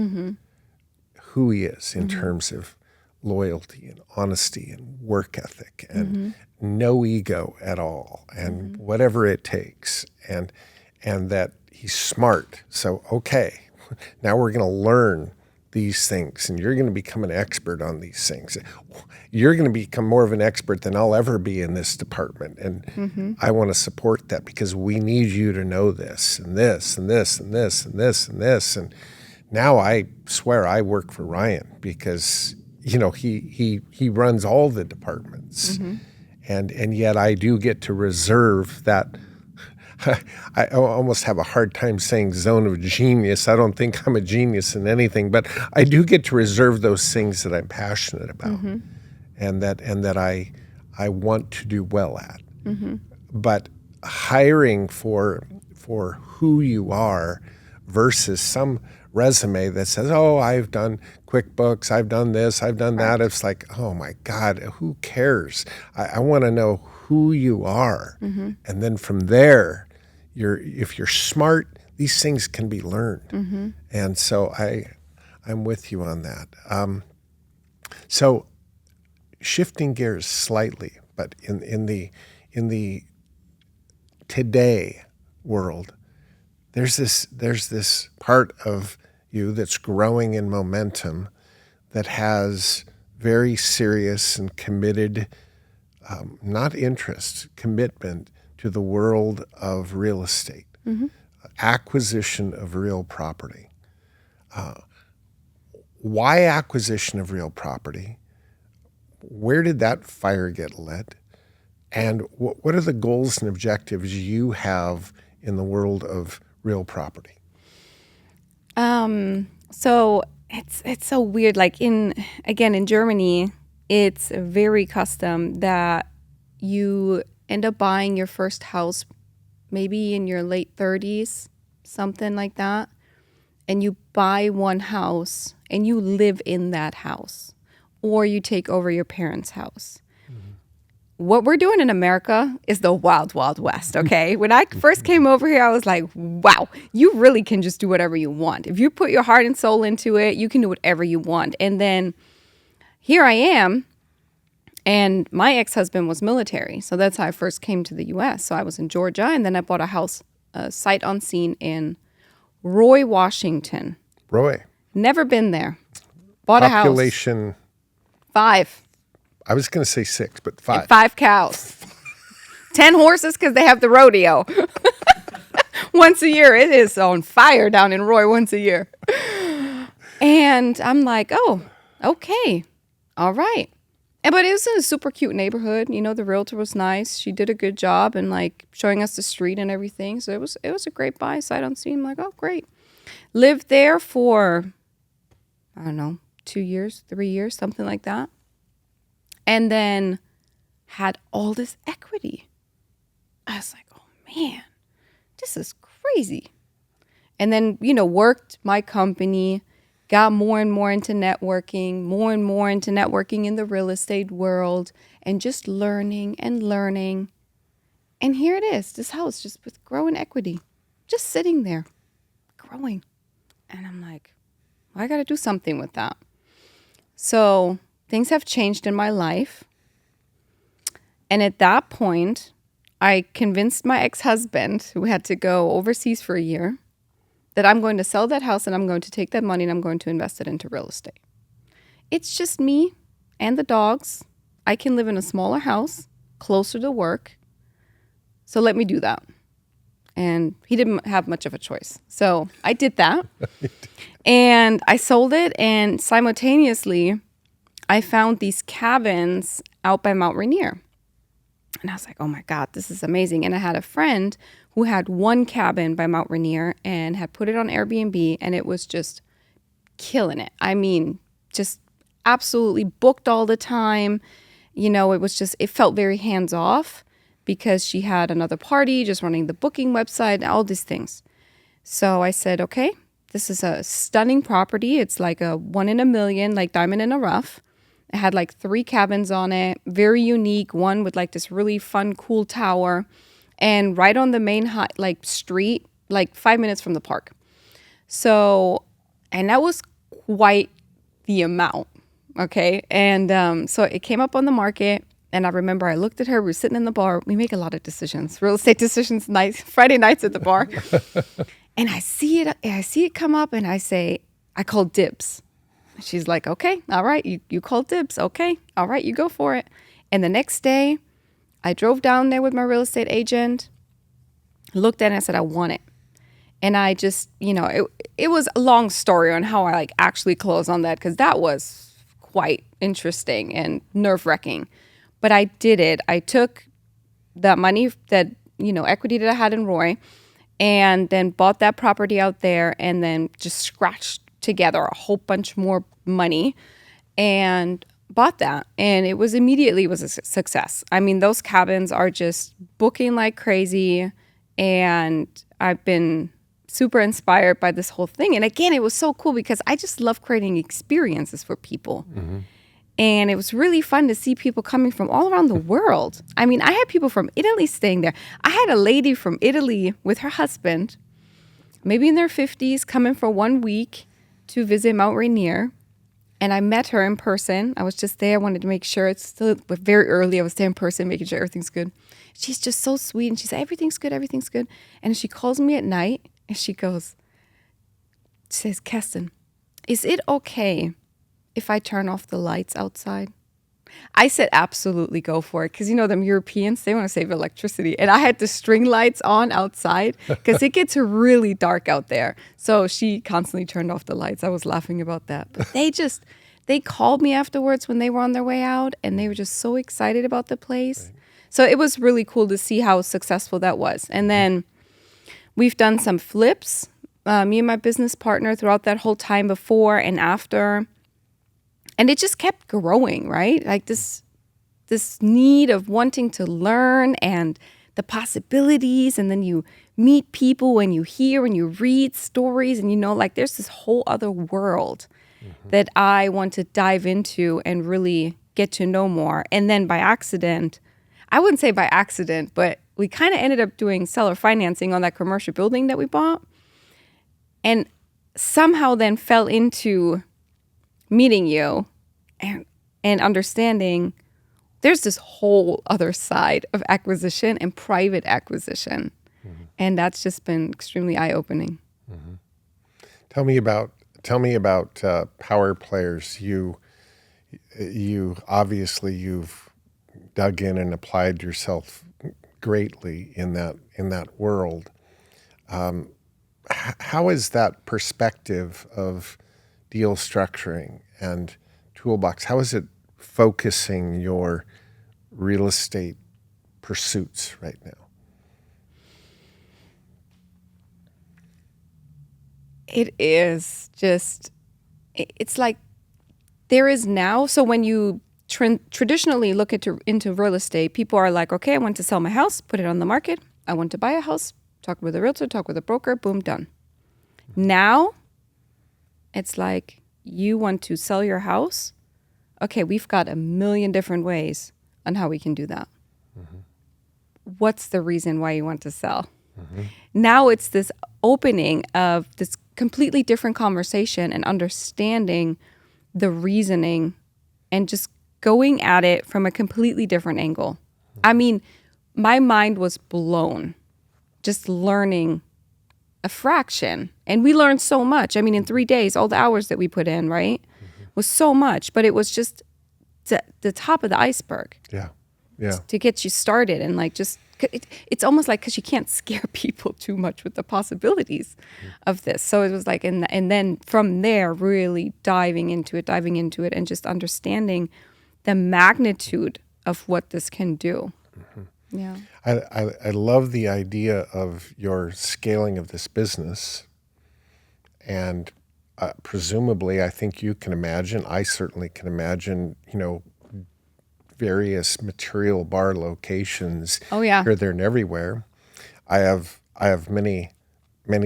[SPEAKER 1] Who he is in terms of loyalty and honesty and work ethic and no ego at all and whatever it takes and that he's smart. So, okay, now we're going to learn these things and you're going to become an expert on these things. You're going to become more of an expert than I'll ever be in this department. And I want to support that because we need you to know this and this and this and this and this and this. And now I swear I work for Ryan because, he runs all the departments. And yet I do get to reserve that. I almost have a hard time saying zone of genius. I don't think I'm a genius in anything, but I do get to reserve those things that I'm passionate about and that I want to do well at. But hiring for who you are versus some resume that says, oh, I've done QuickBooks, I've done this, I've done that. It's like, oh my God, who cares? I want to know who you are. And then from there, if you're smart, these things can be learned. And so I'm with you on that. So shifting gears slightly, but in the today world, there's this part of you that's growing in momentum that has very serious and committed, not interest, commitment to the world of real estate, acquisition of real property. Why acquisition of real property? Where did that fire get lit? And what are the goals and objectives you have in the world of real property?
[SPEAKER 2] So it's so weird. Like in Germany, it's very custom that you end up buying your first house maybe in your late 30s, something like that. And you buy one house and you live in that house, or you take over your parents' house. What we're doing in America is the wild, wild west, okay? When I first came over here, I was like, wow, you really can just do whatever you want. If you put your heart and soul into it, you can do whatever you want. And then here I am, And my ex-husband was military. So that's how I first came to the U.S. So I was in Georgia, and then I bought a house, sight unseen, in Roy, Washington.
[SPEAKER 1] Roy.
[SPEAKER 2] Never been there. Bought
[SPEAKER 1] Population.
[SPEAKER 2] a house. 5.
[SPEAKER 1] I was going to say 6, but 5.
[SPEAKER 2] And 5 cows. 10 horses because they have the rodeo. Once a year. It is on fire down in Roy once a year. And I'm like, oh, okay. All right. But it was in a super cute neighborhood. You know, the realtor was nice. She did a good job and like showing us the street and everything. So it was a great buy, sight unseen. I'm like, oh, great. Lived there for, I don't know, 2 years, 3 years, something like that. And then had all this equity. I was like, oh, man, this is crazy. And then, you know, worked my company, got more and more into networking, in the real estate world, and just learning and learning. And here it is, this house just with growing equity, just sitting there, growing. And I'm like, well, I got to do something with that. So things have changed in my life. And at that point, I convinced my ex-husband, who had to go overseas for a year, that I'm going to sell that house and I'm going to take that money and I'm going to invest it into real estate. It's just me and the dogs. I can live in a smaller house, closer to work. So let me do that. And he didn't have much of a choice. So I did that. And I sold it. And simultaneously, I found these cabins out by Mount Rainier. And I was like, oh my God, this is amazing. And I had a friend who had one cabin by Mount Rainier and had put it on Airbnb, and it was just killing it. I mean, just absolutely booked all the time. You know, it felt very hands off because she had another party just running the booking website, all these things. So I said, okay, this is a stunning property. It's like a 1 in a million, like diamond in a rough. It had like 3 cabins on it, very unique. One with like this really fun, cool tower, and right on the main street, like 5 minutes from the park. So, and that was quite the amount, okay? And so it came up on the market, and I remember I looked at her. We were sitting in the bar. We make a lot of decisions, real estate decisions, Friday nights at the bar. And I see it come up, and I call dibs. She's like, okay, all right, you called dibs. Okay, all right, you go for it. And the next day, I drove down there with my real estate agent, looked at it, and I said, I want it. And I just, you know, it was a long story on how I like actually closed on that, because that was quite interesting and nerve-wracking. But I did it. I took that money, that, you know, equity that I had in Roy, and then bought that property out there, and then just scratched together a whole bunch more money and bought that. And it was a success. I mean, those cabins are just booking like crazy, and I've been super inspired by this whole thing. And again, it was so cool because I just love creating experiences for people. Mm-hmm. And it was really fun to see people coming from all around the world. I mean, I had people from Italy staying there. I had a lady from Italy with her husband, maybe in their 50s, coming for 1 week to visit Mount Rainier. And I met her in person. I was just there. I wanted to make sure but very early. I was there in person, making sure everything's good. She's just so sweet. And she said, everything's good, everything's good. And she calls me at night and she says, Kerstin, is it okay if I turn off the lights outside? I said, absolutely, go for it. Because, you know, them Europeans, they want to save electricity. And I had the string lights on outside because it gets really dark out there. So she constantly turned off the lights. I was laughing about that. But they called me afterwards when they were on their way out, and they were just so excited about the place. Right. So it was really cool to see how successful that was. And then we've done some flips, me and my business partner, throughout that whole time before and after. And it just kept growing, right? Like this need of wanting to learn and the possibilities. And then you meet people and you hear and you read stories, and you know, like there's this whole other world that I want to dive into and really get to know more. And then by accident, I wouldn't say by accident, but we kind of ended up doing seller financing on that commercial building that we bought. And somehow then fell into meeting you and understanding there's this whole other side of acquisition and private acquisition. And that's just been extremely eye-opening.
[SPEAKER 1] Tell me about Power Players. You obviously you've dug in and applied yourself greatly in that world. How is that perspective of deal structuring and toolbox? How is it focusing your real estate pursuits right now?
[SPEAKER 2] It is just, it's like there is now, so when you traditionally look into real estate, people are like, okay, I want to sell my house, put it on the market. I want to buy a house, talk with a realtor, talk with a broker, boom, done. Now, it's like you want to sell your house. Okay, we've got a million different ways on how we can do that. What's the reason why you want to sell? Now it's this opening of this completely different conversation and understanding the reasoning and just going at it from a completely different angle. I mean, my mind was blown just learning a fraction. And we learned so much. I mean, in 3 days, all the hours that we put in, right, was so much. But it was just the top of the iceberg.
[SPEAKER 1] Yeah.
[SPEAKER 2] To get you started and like just, it's almost like because you can't scare people too much with the possibilities of this. So it was like, and then from there, really diving into it and just understanding the magnitude of what this can do. Yeah.
[SPEAKER 1] I love the idea of your scaling of this business. And presumably, I think you can imagine, I certainly can imagine, various material bar locations here, there, and everywhere. I have many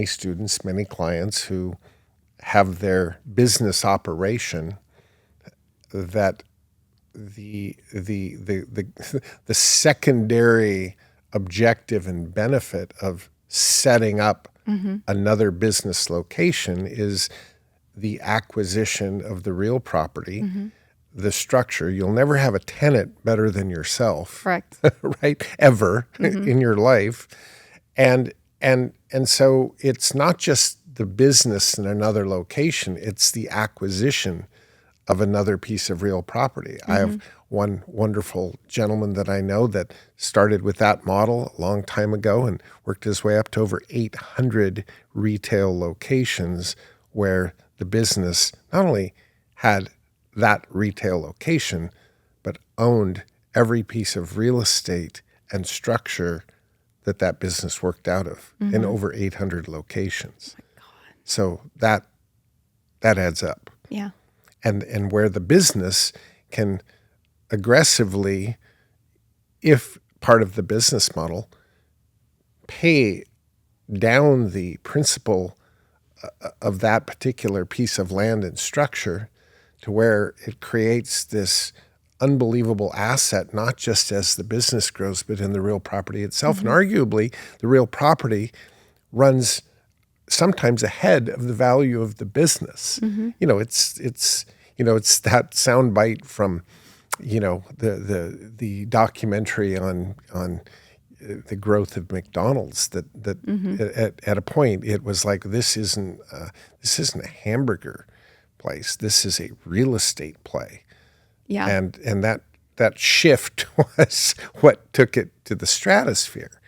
[SPEAKER 1] students, many clients who have their business operation that the secondary objective and benefit of setting up another business location is the acquisition of the real property. The structure. You'll never have a tenant better than yourself.
[SPEAKER 2] Correct.
[SPEAKER 1] Right? Ever in your life. And so it's not just the business in another location, it's the acquisition of another piece of real property. I have one wonderful gentleman that I know that started with that model a long time ago and worked his way up to over 800 retail locations where the business not only had that retail location, but owned every piece of real estate and structure that business worked out of in over 800 locations. Oh my God. So that adds up.
[SPEAKER 2] Yeah.
[SPEAKER 1] And where the business can aggressively, if part of the business model, pay down the principal of that particular piece of land and structure to where it creates this unbelievable asset, not just as the business grows, but in the real property itself. And arguably, the real property runs sometimes ahead of the value of the business. It's that soundbite from, the documentary on the growth of McDonald's that at a point it was like, this isn't a hamburger place. This is a real estate play.
[SPEAKER 2] Yeah.
[SPEAKER 1] And that shift was what took it to the stratosphere.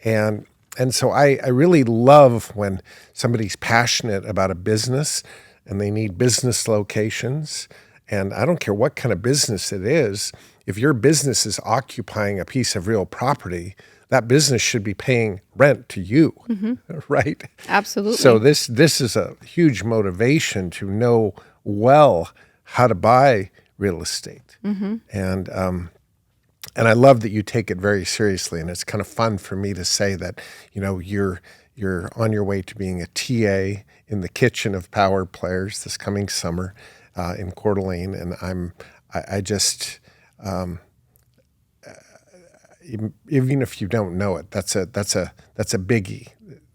[SPEAKER 1] And so I really love when somebody's passionate about a business and they need business locations. And I don't care what kind of business it is, if your business is occupying a piece of real property, that business should be paying rent to you, right?
[SPEAKER 2] Absolutely.
[SPEAKER 1] So this is a huge motivation to know well how to buy real estate. And I love that you take it very seriously. And it's kind of fun for me to say that, you're on your way to being a TA in the kitchen of Power Players this coming summer in Coeur d'Alene. And I just even if you don't know it, that's a biggie.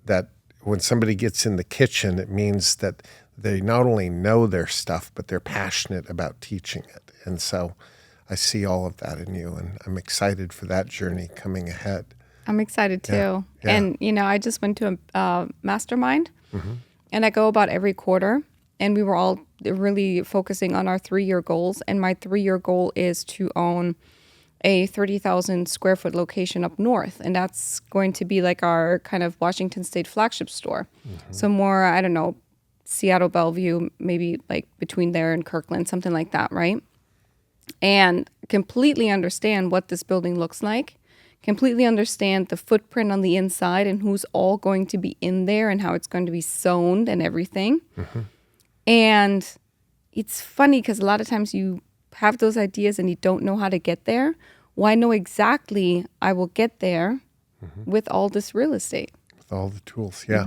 [SPEAKER 1] That when somebody gets in the kitchen, it means that they not only know their stuff, but they're passionate about teaching it. And so I see all of that in you, and I'm excited for that journey coming ahead.
[SPEAKER 2] I'm excited too.
[SPEAKER 1] Yeah.
[SPEAKER 2] And, I just went to a mastermind, and I go about every quarter, and we were all really focusing on our 3-year goals. And my 3-year goal is to own a 30,000 square foot location up north. And that's going to be like our kind of Washington State flagship store. So more, I don't know, Seattle, Bellevue, maybe like between there and Kirkland, something like that, right? And completely understand what this building looks like, completely understand the footprint on the inside and who's all going to be in there and how it's going to be zoned and everything. And it's funny because a lot of times you have those ideas and you don't know how to get there. Well, I know exactly I will get there with all this real estate.
[SPEAKER 1] With all the tools, yeah.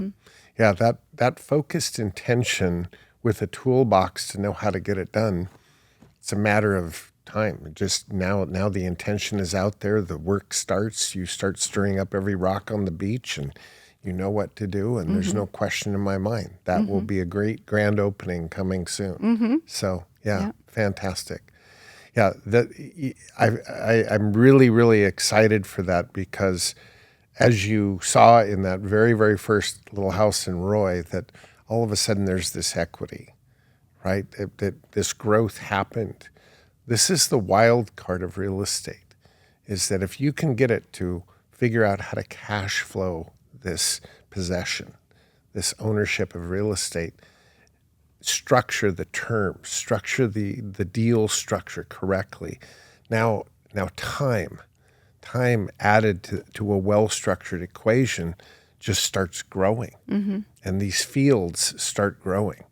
[SPEAKER 1] Yeah, that focused intention with a toolbox to know how to get it done, it's a matter of time. Just now the intention is out there, the work starts, you start stirring up every rock on the beach, and you know what to do, and there's no question in my mind. That will be a great grand opening coming soon. So, yeah, fantastic. Yeah, I'm really, really excited for that because as you saw in that very, very first little house in Roy, that all of a sudden there's this equity, right? That this growth happened. This is the wild card of real estate, is that if you can get it to figure out how to cash flow this possession, this ownership of real estate, structure the terms, structure the deal structure correctly. Now time added to a well-structured equation just starts growing. And these fields start growing.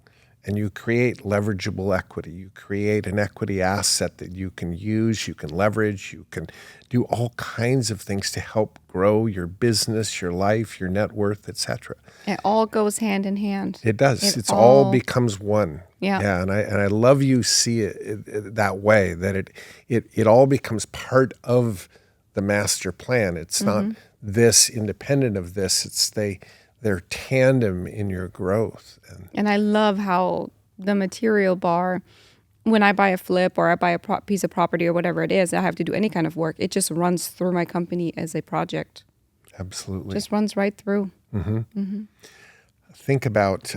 [SPEAKER 1] And you create leverageable equity. You create an equity asset that you can use, you can leverage, you can do all kinds of things to help grow your business, your life, your net worth, etc.
[SPEAKER 2] It all goes hand in hand.
[SPEAKER 1] It does. It's all becomes one.
[SPEAKER 2] Yeah.
[SPEAKER 1] And I love you see it that way, that it all becomes part of the master plan. It's not this independent of this. It's they're tandem in your growth.
[SPEAKER 2] And I love how the material bar, when I buy a flip or I buy a piece of property or whatever it is, I have to do any kind of work, it just runs through my company as a project.
[SPEAKER 1] Absolutely.
[SPEAKER 2] Just runs right through.
[SPEAKER 1] Think about,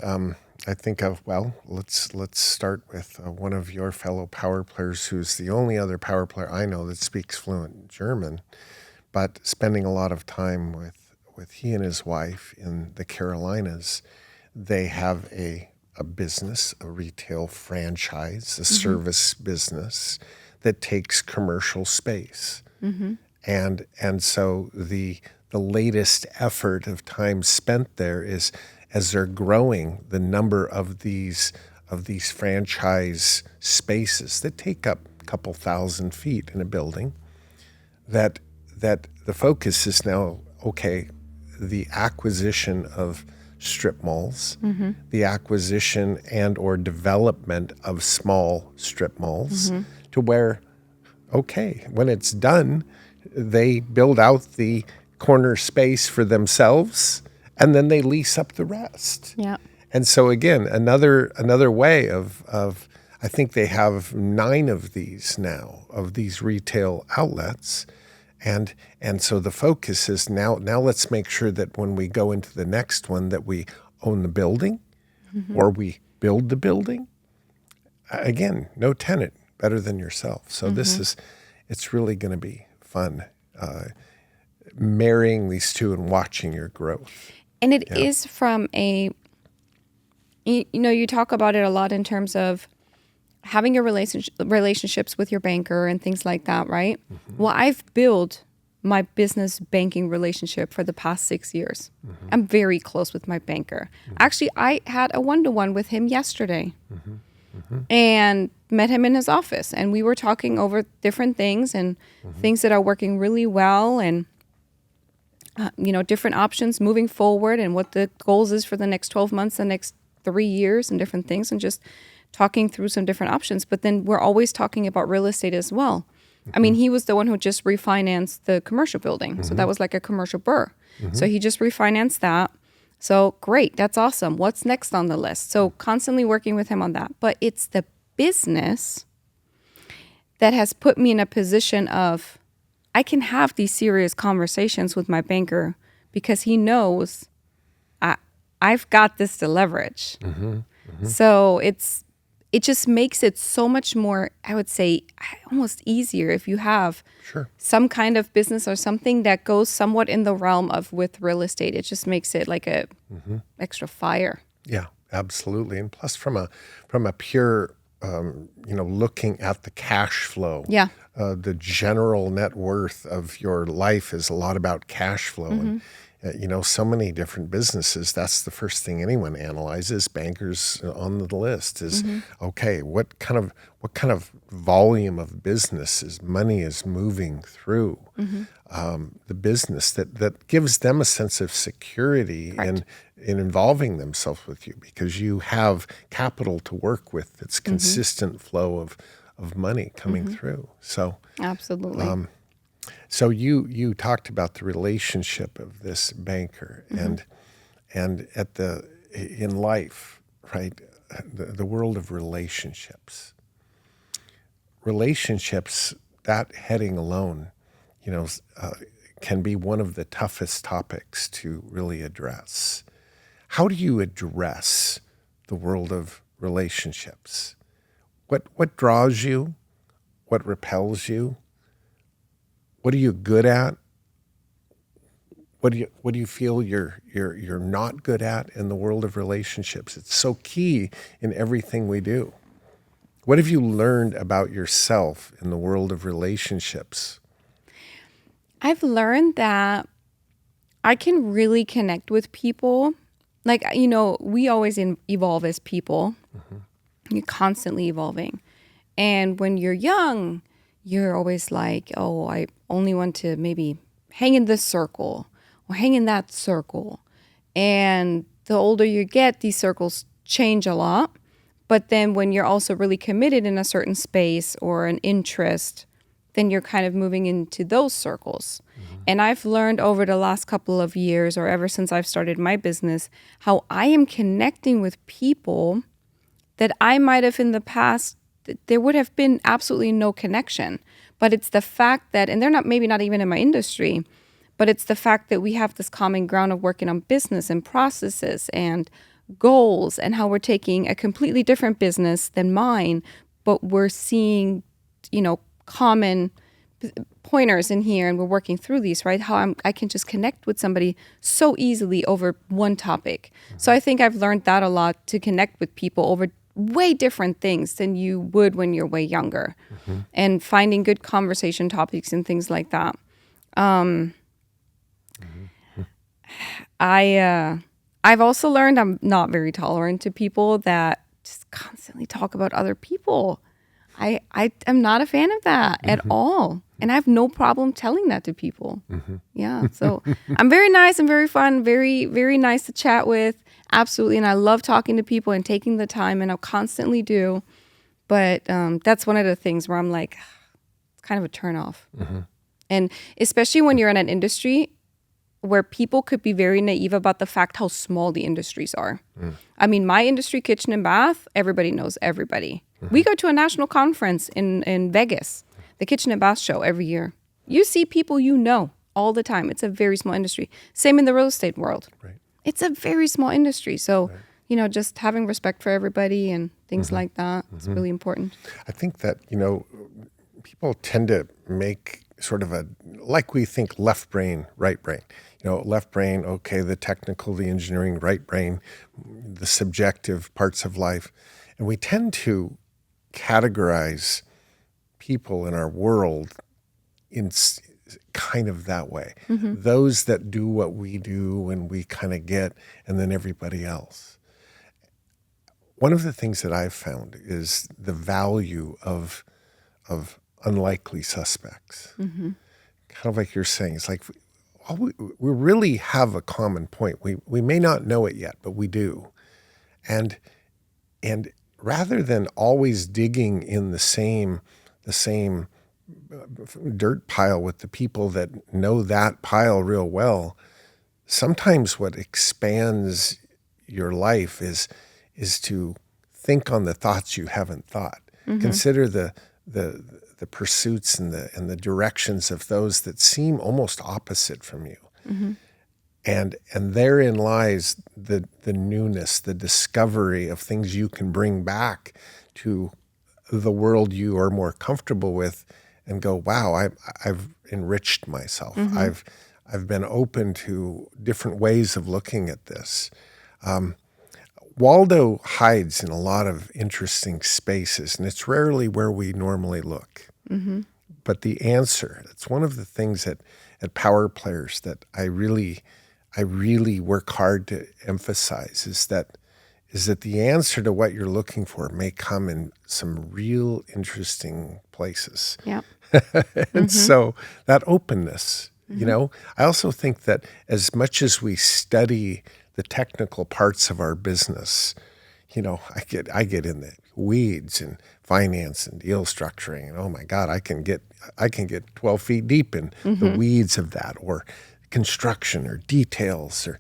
[SPEAKER 1] let's start with one of your fellow power players who's the only other power player I know that speaks fluent German, but spending a lot of time with he and his wife in the Carolinas. They have a business, a retail franchise, a service business that takes commercial space. And so the latest effort of time spent there is, as they're growing the number of these franchise spaces that take up a couple thousand feet in a building, that the focus is now, okay, the acquisition of strip malls, the acquisition and or development of small strip malls, to where, okay, when it's done, they build out the corner space for themselves, and then they lease up the rest.
[SPEAKER 2] Yeah.
[SPEAKER 1] And so again, another way of I think they have 9 of these now, of these retail outlets. And so the focus is now let's make sure that when we go into the next one that we own the building or we build the building. Again, no tenant better than yourself. So it's really going to be fun marrying these two and watching your growth.
[SPEAKER 2] And it is from you talk about it a lot in terms of having your relationships with your banker and things like that, right? Well, I've built my business banking relationship for the past 6 years. I'm very close with my banker. Actually, I had a one-to-one with him yesterday and met him in his office. And we were talking over different things and things that are working really well and, different options moving forward and what the goals is for the next 12 months, the next 3 years and different things, and just talking through some different options. But then we're always talking about real estate as well. I mean, he was the one who just refinanced the commercial building. So that was like a commercial burr. So he just refinanced that. So great. That's awesome. What's next on the list? So constantly working with him on that. But it's the business that has put me in a position of I can have these serious conversations with my banker because he knows I've got this to leverage. So it just makes it so much more, I would say, almost easier if you have some kind of business or something that goes somewhat in the realm of with real estate. It just makes it like a extra fire.
[SPEAKER 1] Yeah, absolutely. And plus from a pure, looking at the cash flow.
[SPEAKER 2] Yeah.
[SPEAKER 1] The general net worth of your life is a lot about cash flow. And, so many different businesses, that's the first thing anyone analyzes. Bankers on the list is, okay, what kind of volume of business money is moving through the business that gives them a sense of security in involving themselves with you, because you have capital to work with. It's consistent flow of money coming through. So
[SPEAKER 2] absolutely.
[SPEAKER 1] So you talked about the relationship of this banker and in life, right? The world of relationships. Relationships, that heading alone, can be one of the toughest topics to really address. How do you address the world of relationships? What draws you? What repels you? What are you good at? What do you feel you're not good at in the world of relationships? It's so key in everything we do. What have you learned about yourself in the world of relationships?
[SPEAKER 2] I've learned that I can really connect with people. Like, we always evolve as people. You're constantly evolving. And when you're young, you're always like, oh, I only want to maybe hang in this circle or hang in that circle. And the older you get, these circles change a lot. But then when you're also really committed in a certain space or an interest, then you're kind of moving into those circles. And I've learned over the last couple of years, or ever since I've started my business, how I am connecting with people that I might have in the past, there would have been absolutely no connection. But it's the fact that, and they're maybe not even in my industry, but it's the fact that we have this common ground of working on business and processes and goals, and how we're taking a completely different business than mine, but we're seeing, common pointers in here, and we're working through these, right? How I can just connect with somebody so easily over one topic. So I think I've learned that a lot, to connect with people over way different things than you would when you're way younger, and finding good conversation topics and things like that. I've also learned I'm not very tolerant to people that just constantly talk about other people. I am not a fan of that at all. And I have no problem telling that to people. Yeah. So I'm very nice and very fun, very, very nice to chat with. Absolutely. And I love talking to people and taking the time, and I constantly do. But that's one of the things where I'm like, it's kind of a turnoff. And especially when you're in an industry where people could be very naive about the fact how small the industries are. I mean, my industry, kitchen and bath, everybody knows everybody. We go to a national conference in Vegas, the Kitchen and Bath Show, every year. You see people all the time. It's a very small industry. Same in the real estate world.
[SPEAKER 1] Right.
[SPEAKER 2] It's a very small industry. So, just having respect for everybody and things like that is really important.
[SPEAKER 1] I think that, people tend to make sort of like we think left brain, right brain. Left brain, okay, the technical, the engineering, right brain, the subjective parts of life. And we tend to categorize people in our world in kind of that way. Those that do what we do and we kind of get, and then everybody else. One of the things that I've found is the value of unlikely suspects. Kind of like you're saying, it's like we really have a common point. We may not know it yet, but we do. And rather than always digging in the same dirt pile with the people that know that pile real well, sometimes what expands your life is to think on the thoughts you haven't thought. Consider the the pursuits and the directions of those that seem almost opposite from you.
[SPEAKER 2] Mm-hmm.
[SPEAKER 1] And therein lies the newness, the discovery of things you can bring back to the world you are more comfortable with, and go, wow, I've enriched myself.
[SPEAKER 2] Mm-hmm.
[SPEAKER 1] I've been open to different ways of looking at this. Waldo hides in a lot of interesting spaces, and it's rarely where we normally look.
[SPEAKER 2] Mm-hmm.
[SPEAKER 1] But the answer, it's one of the things at Power Players that I really work hard to emphasize is that the answer to what you're looking for may come in some real interesting places.
[SPEAKER 2] Yeah.
[SPEAKER 1] And so that openness, I also think that as much as we study the technical parts of our business, I get in the weeds and finance and deal structuring, and oh my God, I can get 12 feet deep in the weeds of that, or construction or details, or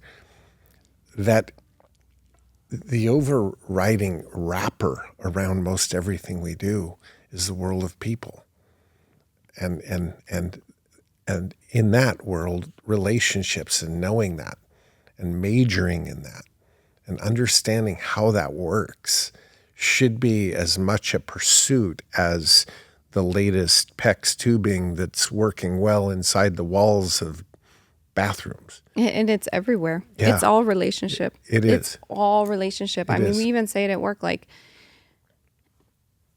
[SPEAKER 1] that the overriding wrapper around most everything we do is the world of people. And in that world, relationships, and knowing that and majoring in that and understanding how that works should be as much a pursuit as the latest PEX tubing that's working well inside the walls of bathrooms.
[SPEAKER 2] And it's everywhere.
[SPEAKER 1] Yeah.
[SPEAKER 2] It's all relationship.
[SPEAKER 1] It's
[SPEAKER 2] all relationship.
[SPEAKER 1] It is.
[SPEAKER 2] We even say it at work, like,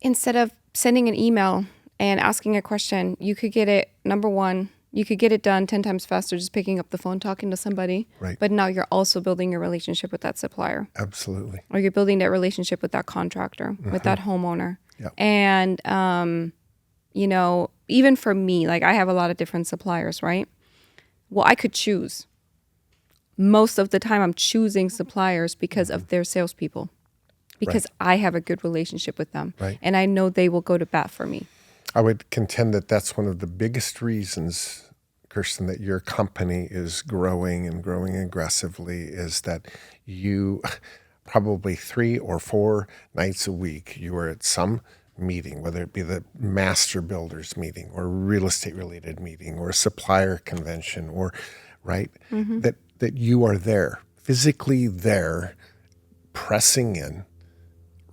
[SPEAKER 2] instead of sending an email and asking a question, you could get it, number one, you could get it done 10 times faster just picking up the phone, talking to somebody.
[SPEAKER 1] Right.
[SPEAKER 2] But now you're also building your relationship with that supplier.
[SPEAKER 1] Absolutely.
[SPEAKER 2] Or you're building that relationship with that contractor, with that homeowner.
[SPEAKER 1] Yep.
[SPEAKER 2] And, even for me, like, I have a lot of different suppliers, right? Well, I could choose. Most of the time I'm choosing suppliers because of their salespeople, because I have a good relationship with them.
[SPEAKER 1] Right.
[SPEAKER 2] And I know they will go to bat for me.
[SPEAKER 1] I would contend that that's one of the biggest reasons, Kerstin, that your company is growing and growing aggressively, is that you probably 3 or 4 nights a week, you are at some meeting, whether it be the master builders meeting or real estate related meeting or a supplier convention, or that you are there, physically there, pressing in.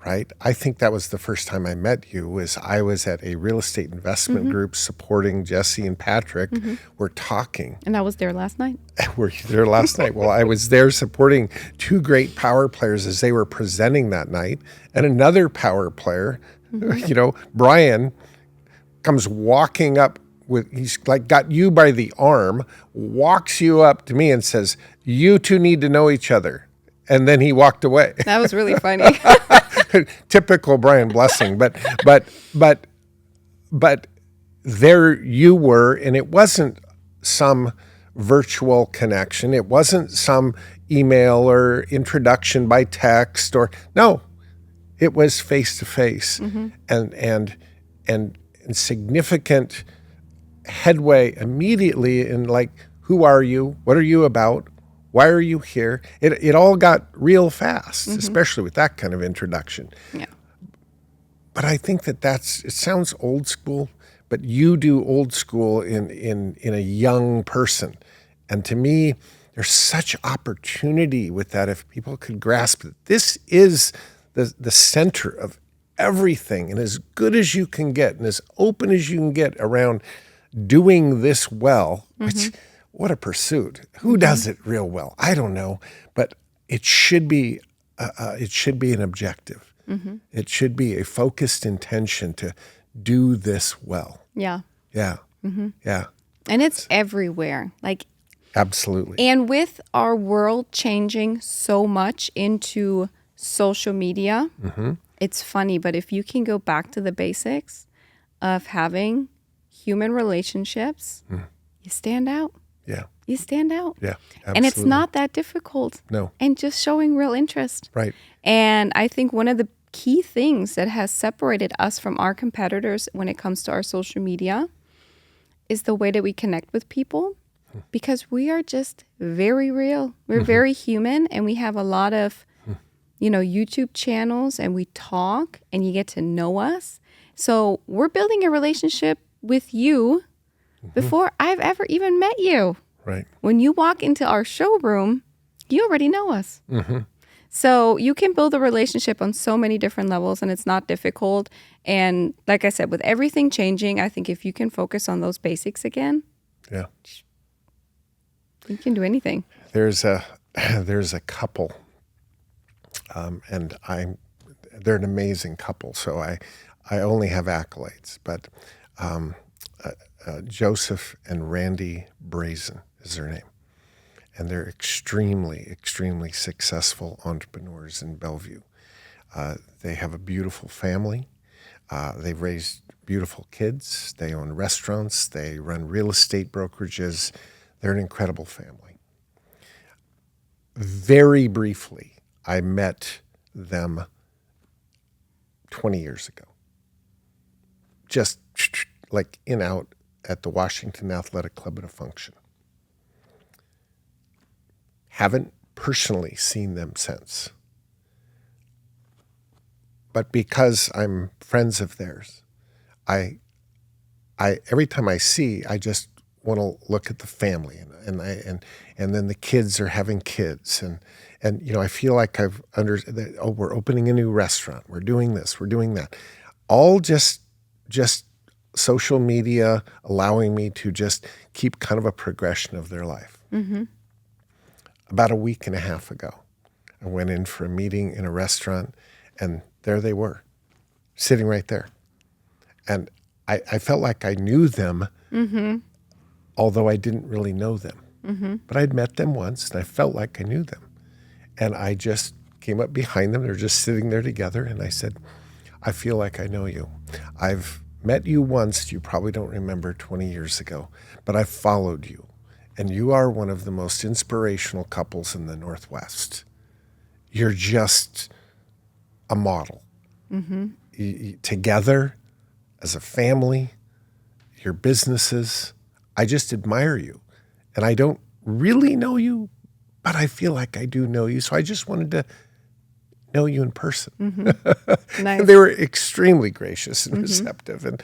[SPEAKER 1] Right? I think that was the first time I met you. I was at a real estate investment group supporting Jesse and Patrick. We're talking.
[SPEAKER 2] And I was there last night.
[SPEAKER 1] Were you there last night? Well, I was there supporting 2 great power players as they were presenting that night. And another power player, Brian, comes walking up he's like got you by the arm, walks you up to me and says, "You two need to know each other." And then he walked away.
[SPEAKER 2] That was really funny.
[SPEAKER 1] Typical Brian Blessing, but there you were, and it wasn't some virtual connection. It wasn't some email or introduction by text, no, it was face to face, and significant headway immediately in, like, who are you? What are you about? Why are you here? It all got real fast, especially with that kind of introduction.
[SPEAKER 2] Yeah.
[SPEAKER 1] But I think it sounds old school, but you do old school in a young person. And to me, there's such opportunity with that if people could grasp that this is the center of everything, and as good as you can get and as open as you can get around doing this well, which... What a pursuit. Who does it real well? I don't know, but it should be an objective. It should be a focused intention to do this well.
[SPEAKER 2] Yeah.
[SPEAKER 1] Yeah. Yeah.
[SPEAKER 2] And it's everywhere. Like,
[SPEAKER 1] absolutely.
[SPEAKER 2] And with our world changing so much into social media, it's funny, but if you can go back to the basics of having human relationships, you stand out.
[SPEAKER 1] Yeah.
[SPEAKER 2] You stand out.
[SPEAKER 1] Yeah, absolutely.
[SPEAKER 2] And it's not that difficult.
[SPEAKER 1] No.
[SPEAKER 2] And just showing real interest.
[SPEAKER 1] Right.
[SPEAKER 2] And I think one of the key things that has separated us from our competitors when it comes to our social media is the way that we connect with people, because we are just very real. We're very human, and we have a lot of YouTube channels and we talk and you get to know us. So we're building a relationship with you before I've ever even met you.
[SPEAKER 1] Right.
[SPEAKER 2] When you walk into our showroom, you already know us. So you can build a relationship on so many different levels, and it's not difficult. And like I said, with everything changing, I think if you can focus on those basics again,
[SPEAKER 1] Yeah.
[SPEAKER 2] you can do anything.
[SPEAKER 1] There's a couple, and they're an amazing couple. So I only have accolades, but Joseph and Randy Brazen is their name. And they're extremely, extremely successful entrepreneurs in Bellevue. They have a beautiful family. They've raised beautiful kids. They own restaurants. They run real estate brokerages. They're an incredible family. Very briefly, I met them 20 years ago. Just like in out at the Washington Athletic Club at a function. Haven't personally seen them since. But because I'm friends of theirs, I every time I see, I just want to look at the family and then the kids are having kids and I feel like we're opening a new restaurant, we're doing this, we're doing that. All just social media allowing me to just keep kind of a progression of their life. About a week and a half ago, I went in for a meeting in a restaurant, and there they were, sitting right there. And I felt like I knew them, although I didn't really know them. But I'd met them once, and I felt like I knew them. And I just came up behind them. They're just sitting there together, and I said, I feel like I know you. I've met you once, you probably don't remember, 20 years ago, but I've followed you. And you are one of the most inspirational couples in the Northwest. You're just a model. Together, as a family, your businesses, I just admire you. And I don't really know you, but I feel like I do know you. So I just wanted to know you in person.
[SPEAKER 2] Nice.
[SPEAKER 1] And they were extremely gracious and receptive. And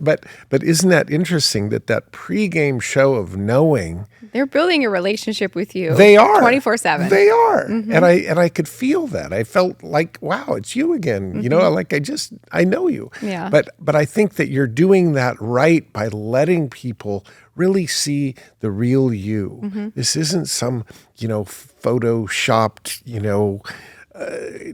[SPEAKER 1] but isn't that interesting that pregame show of knowing
[SPEAKER 2] They're building a relationship with you.
[SPEAKER 1] They are
[SPEAKER 2] 24/7.
[SPEAKER 1] They are, and I could feel that. I felt like, wow, it's you again. Like I know you.
[SPEAKER 2] Yeah.
[SPEAKER 1] But I think that you're doing that right by letting people really see the real you. This isn't some photoshopped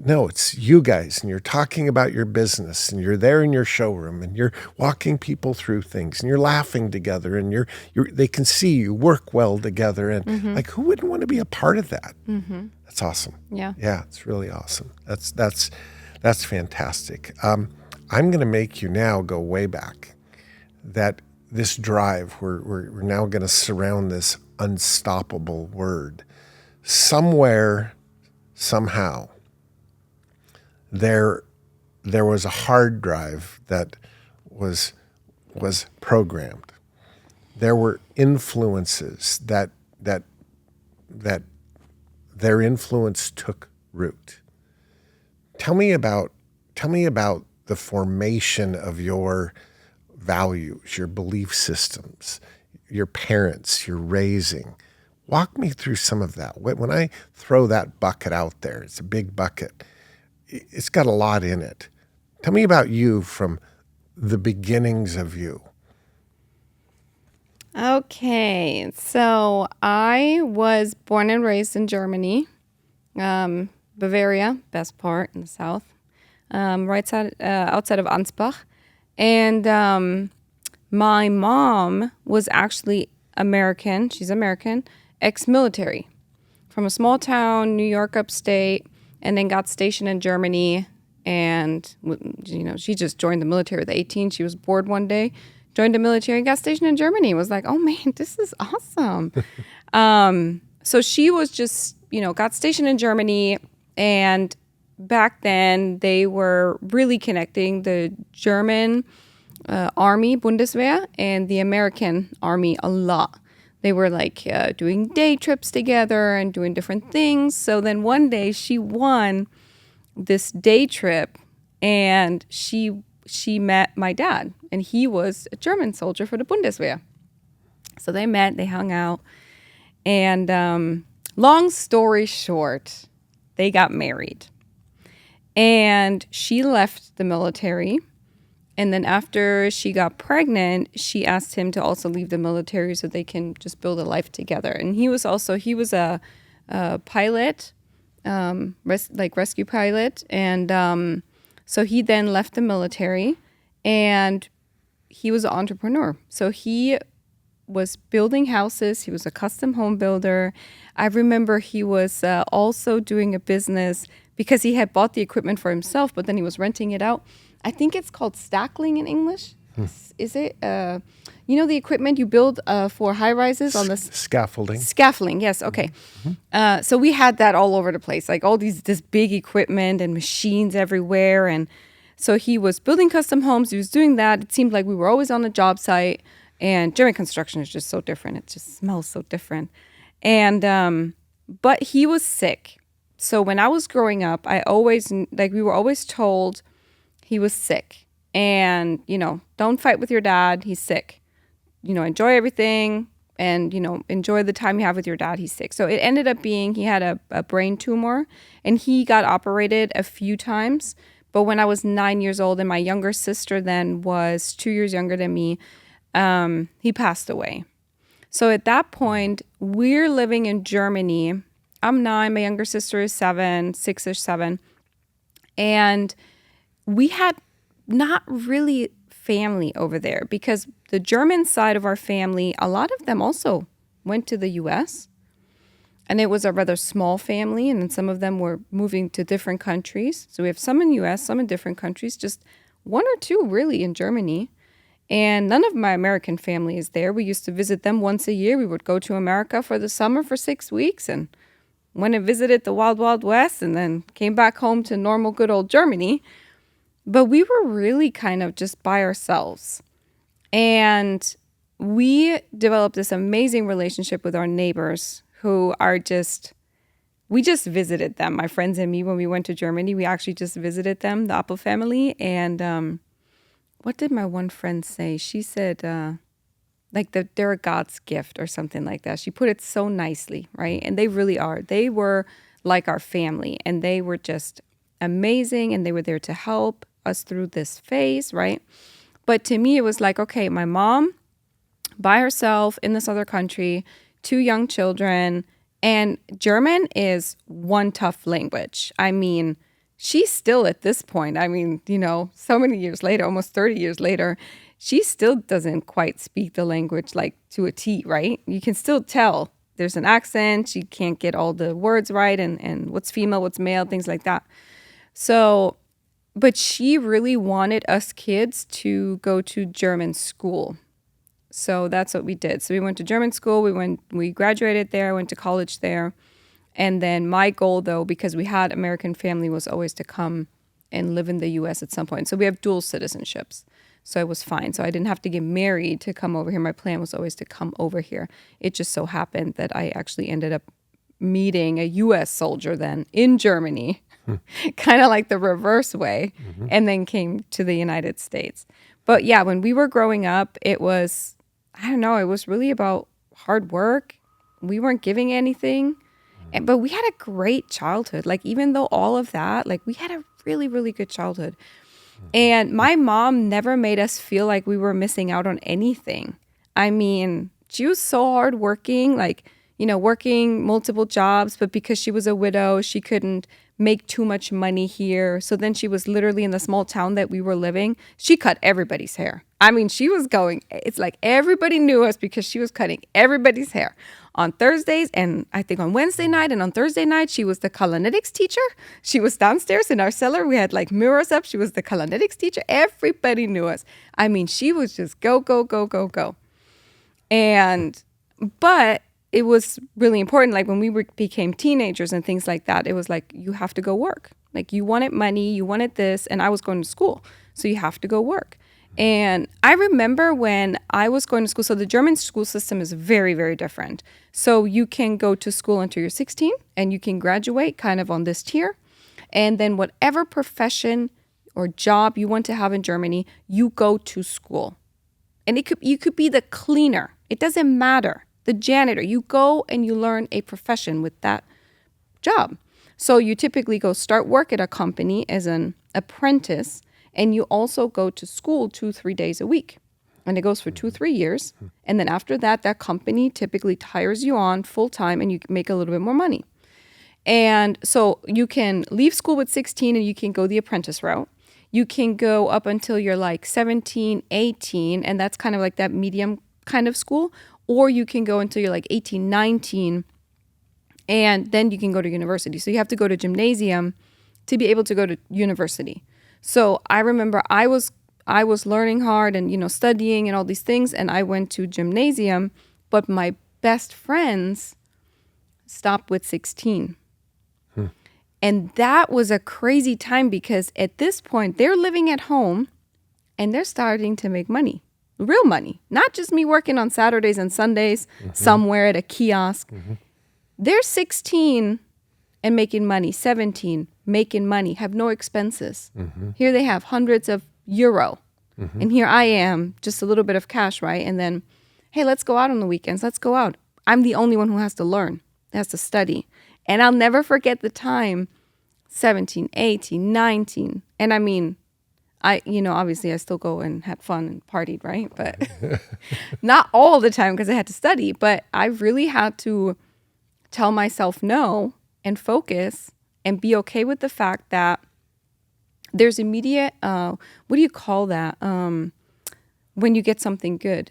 [SPEAKER 1] no, it's you guys, and you're talking about your business, and you're there in your showroom, and you're walking people through things, and you're laughing together, and they can see you work well together, and like, who wouldn't want to be a part of that? That's awesome.
[SPEAKER 2] Yeah,
[SPEAKER 1] it's really awesome. That's fantastic. I'm going to make you now go way back. That this drive, we're now going to surround this unstoppable word. Somewhere, somehow, there was a hard drive that was programmed. There were influences that their influence took root. Tell me about the formation of your values, your belief systems, your parents, your raising. Walk me through some of that. When I throw that bucket out there, it's a big bucket. It's got a lot in it. Tell me about you from the beginnings of you.
[SPEAKER 2] Okay, so I was born and raised in Germany, Bavaria, best part in the south, outside of Ansbach. And my mom was actually American. She's American, ex-military, from a small town, New York upstate, and then got stationed in Germany. And, she just joined the military at 18. She was bored one day, joined the military, got stationed in Germany. Was like, oh, man, this is awesome. So she was just, got stationed in Germany. And back then, they were really connecting the German Army, Bundeswehr, and the American Army a lot. They were doing day trips together and doing different things. So then one day she won this day trip, and she met my dad, and he was a German soldier for the Bundeswehr. So they met, they hung out, and long story short, they got married. And she left the military. And then after she got pregnant, she asked him to also leave the military so they can just build a life together. And he was a pilot, rescue pilot. And so he then left the military, and he was an entrepreneur. So he was building houses. He was a custom home builder. I remember he was also doing a business because he had bought the equipment for himself, but then he was renting it out. I think it's called stackling in English. Is it? The equipment you build for high rises on the
[SPEAKER 1] scaffolding.
[SPEAKER 2] Scaffolding, yes. Okay. Mm-hmm. So we had that all over the place, like all this big equipment and machines everywhere. And so he was building custom homes. He was doing that. It seemed like we were always on the job site. And German construction is just so different. It just smells so different. And but he was sick. So when I was growing up, we were always told he was sick. And, don't fight with your dad. He's sick. Enjoy everything and, enjoy the time you have with your dad. He's sick. So it ended up being he had a brain tumor, and he got operated a few times. But when I was 9 years old, and my younger sister then was 2 years younger than me, he passed away. So at that point, we're living in Germany. I'm 9, my younger sister is 6-ish, 7. And we had not really family over there because the German side of our family, a lot of them also went to the U.S. And it was a rather small family, and then some of them were moving to different countries. So we have some in the U.S., some in different countries, just 1 or 2 really in Germany. And none of my American family is there. We used to visit them once a year. We would go to America for the summer for 6 weeks and went and visited the Wild Wild West and then came back home to normal good old Germany. But we were really kind of just by ourselves. And we developed this amazing relationship with our neighbors who are we just visited them. My friends and me, when we went to Germany, we actually just visited them, the Apple family. And what did my one friend say? She said, they're a God's gift or something like that. She put it so nicely, right? And they really are. They were like our family, and they were just amazing, and they were there to help us through this phase, right? But to me, it was like, okay, my mom by herself in this other country, 2 young children, and German is one tough language. I mean, she's still at this point, so many years later, almost 30 years later, she still doesn't quite speak the language like to a T, right? You can still tell there's an accent. She can't get all the words right and what's female, what's male, things like that. So, but she really wanted us kids to go to German school. So that's what we did. So we went to German school. We graduated there, went to college there. And then my goal, though, because we had American family, was always to come and live in the U.S. at some point. So we have dual citizenships. So it was fine. So I didn't have to get married to come over here. My plan was always to come over here. It just so happened that I actually ended up meeting a U.S. soldier then in Germany, kind of like the reverse way, and then came to the United States. But yeah, when we were growing up, it was, it was really about hard work. We weren't giving anything. But we had a great childhood. Like, even though all of that, we had a really, really good childhood. And my mom never made us feel like we were missing out on anything. I mean, she was so hardworking, working multiple jobs. But because she was a widow, she couldn't make too much money here. So then she was literally in the small town that we were living. She cut everybody's hair. I mean, she was it's like everybody knew us because she was cutting everybody's hair on Thursdays, and I think on Wednesday night and on Thursday night, she was the Kalanetics teacher. She was downstairs in our cellar. We had mirrors up. She was the Kalanetics teacher. Everybody knew us. I mean, she was just go, go, go, go, go. But it was really important. When we became teenagers and things like that, it was you have to go work. You wanted money, you wanted this, and I was going to school. So you have to go work. And I remember when I was going to school, so the German school system is very, very different. So you can go to school until you're 16 and you can graduate kind of on this tier. And then whatever profession or job you want to have in Germany, you go to school. And you could be the cleaner. It doesn't matter. The janitor. You go and you learn a profession with that job. So you typically go start work at a company as an apprentice, and you also go to school 2-3 days a week. And it goes for 2-3 years. And then after that, that company typically hires you on full time and you make a little bit more money. And so you can leave school with 16 and you can go the apprentice route. You can go up until you're like 17, 18, and that's kind of like that medium kind of school. Or you can go until you're like 18, 19, and then you can go to university. So you have to go to gymnasium to be able to go to university. So I remember I was learning hard and, studying and all these things, and I went to gymnasium, but my best friends stopped with 16. And that was a crazy time because at this point, they're living at home and they're starting to make money, real money. Not just me working on Saturdays and Sundays somewhere at a kiosk. They're 16 and making money, 17, making money, have no expenses. Here they have hundreds of euro. And here I am, just a little bit of cash, right? And then, hey, let's go out on the weekends. Let's go out. I'm the only one who has to learn, has to study. And I'll never forget the time, 17, 18, 19. And I mean, obviously I still go and had fun and partied, right? But not all the time because I had to study. But I really had to tell myself no and focus and be okay with the fact that there's immediate, what do you call that? When you get something good.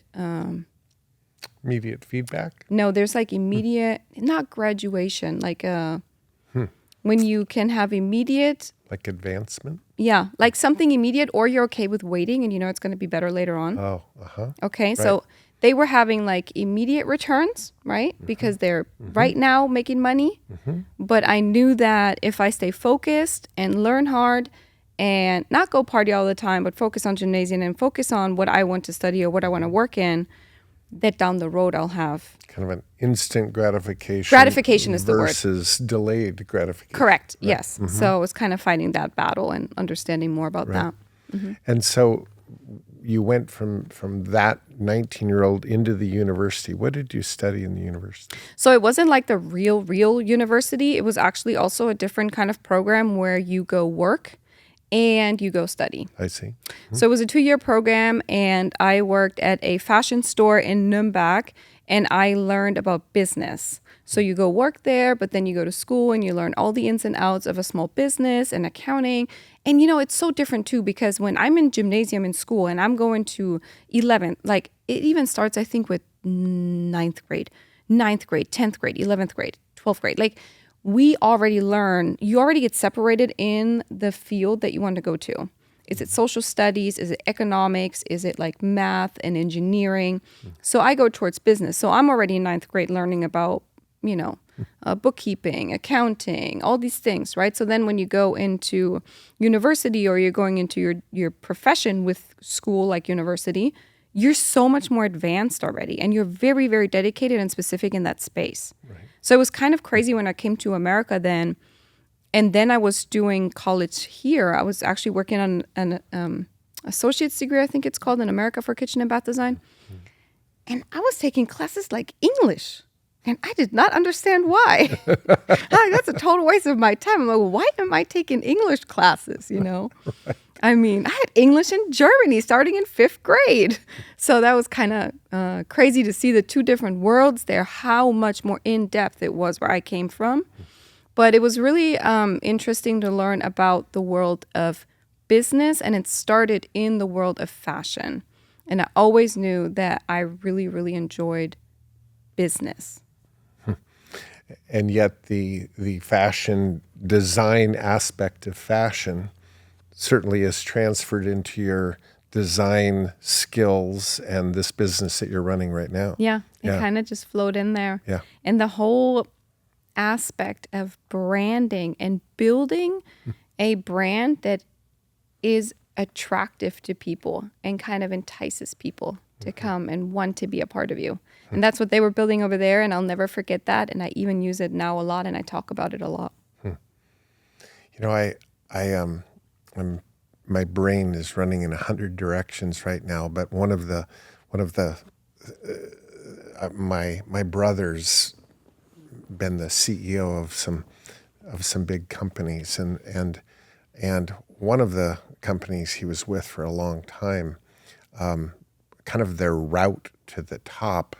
[SPEAKER 1] Immediate feedback?
[SPEAKER 2] No, there's like immediate, not graduation, like when you can have immediate.
[SPEAKER 1] Like advancement?
[SPEAKER 2] Yeah, like something immediate, or you're okay with waiting and it's going to be better later on.
[SPEAKER 1] Oh,
[SPEAKER 2] Okay,
[SPEAKER 1] right.
[SPEAKER 2] So they were having like immediate returns, right? Because they're right now making money. But I knew that if I stay focused and learn hard and not go party all the time, but focus on gymnasium and focus on what I want to study or what I want to work in, that down the road I'll have.
[SPEAKER 1] Kind of an instant gratification.
[SPEAKER 2] Gratification is the word.
[SPEAKER 1] Versus delayed gratification.
[SPEAKER 2] Correct, right. Yes. So I was kind of fighting that battle and understanding more about that.
[SPEAKER 1] And so you went from that 19-year-old into the university. What did you study in the university?
[SPEAKER 2] So it wasn't like the real university. It was actually also a different kind of program where you go work and you go study.
[SPEAKER 1] I see.
[SPEAKER 2] So it was a 2-year program, and I worked at a fashion store in Nuremberg, and I learned about business. So you go work there, but then you go to school and you learn all the ins and outs of a small business and accounting. And, it's so different, too, because when I'm in gymnasium in school and I'm going to 11th, like it even starts, I think, with 9th grade, 10th grade, 11th grade, 12th grade. Like, you already get separated in the field that you want to go to. Is it social studies? Is it economics? Is it like math and engineering? So I go towards business. So I'm already in 9th grade learning about, bookkeeping, accounting, all these things, right? So then when you go into university or you're going into your profession with school like university, you're so much more advanced already, and you're very, very dedicated and specific in that space. Right. So it was kind of crazy when I came to America then, and then I was doing college here. I was actually working on an associate's degree, I think it's called, in America for kitchen and bath design. And I was taking classes like English, and I did not understand why. That's a total waste of my time. I'm like, why am I taking English classes, Right. I mean, I had English in Germany starting in 5th grade. So that was kind of crazy to see the two different worlds there, how much more in-depth it was where I came from. But it was really interesting to learn about the world of business, and it started in the world of fashion. And I always knew that I really, really enjoyed business.
[SPEAKER 1] And yet the fashion design aspect of fashion certainly is transferred into your design skills and this business that you're running right now.
[SPEAKER 2] Yeah, it kind of just flowed in there.
[SPEAKER 1] Yeah.
[SPEAKER 2] And the whole aspect of branding and building a brand that is attractive to people and kind of entices people to come and want to be a part of you. And that's what they were building over there, and I'll never forget that. And I even use it now a lot, and I talk about it a lot.
[SPEAKER 1] My brain is running in 100 directions right now, but one of the my brother's been the CEO of some big companies, and one of the companies he was with for a long time, kind of their route to the top,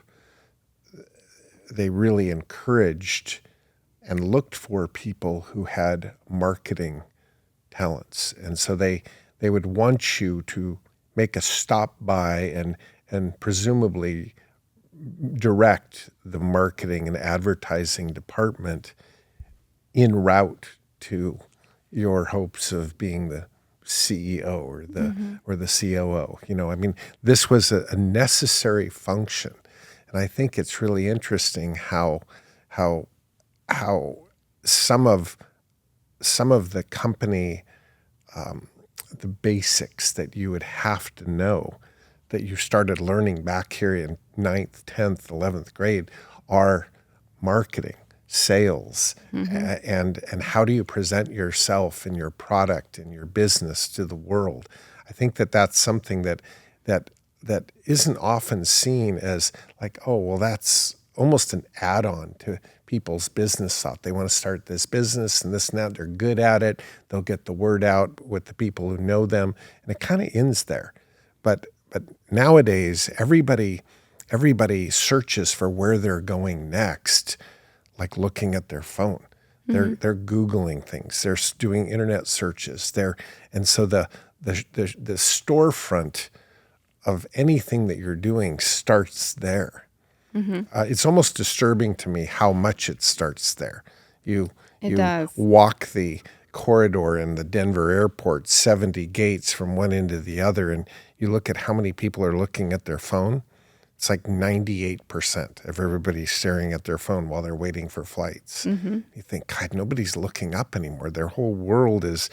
[SPEAKER 1] they really encouraged and looked for people who had marketing talents. And so they would want you to make a stop by and presumably direct the marketing and advertising department en route to your hopes of being the CEO or the COO. This was a necessary function. And I think it's really interesting how some of the company, the basics that you would have to know that you started learning back here in 9th, 10th, 11th grade are marketing, sales, and how do you present yourself and your product and your business to the world. I think that's something that isn't often seen as like, oh, well, that's almost an add-on to people's business thought. They want to start this business and this and that. They're good at it. They'll get the word out with the people who know them, and it kind of ends there. But nowadays, everybody searches for where they're going next, like looking at their phone. They're Googling things. They're doing internet searches. And so the storefront of anything that you're doing starts there. It's almost disturbing to me how much it starts there. You
[SPEAKER 2] does.
[SPEAKER 1] Walk the corridor in the Denver airport, 70 gates from one end to the other, and you look at how many people are looking at their phone. It's like 98% of everybody staring at their phone while they're waiting for flights. You think, God, nobody's looking up anymore. Their whole world is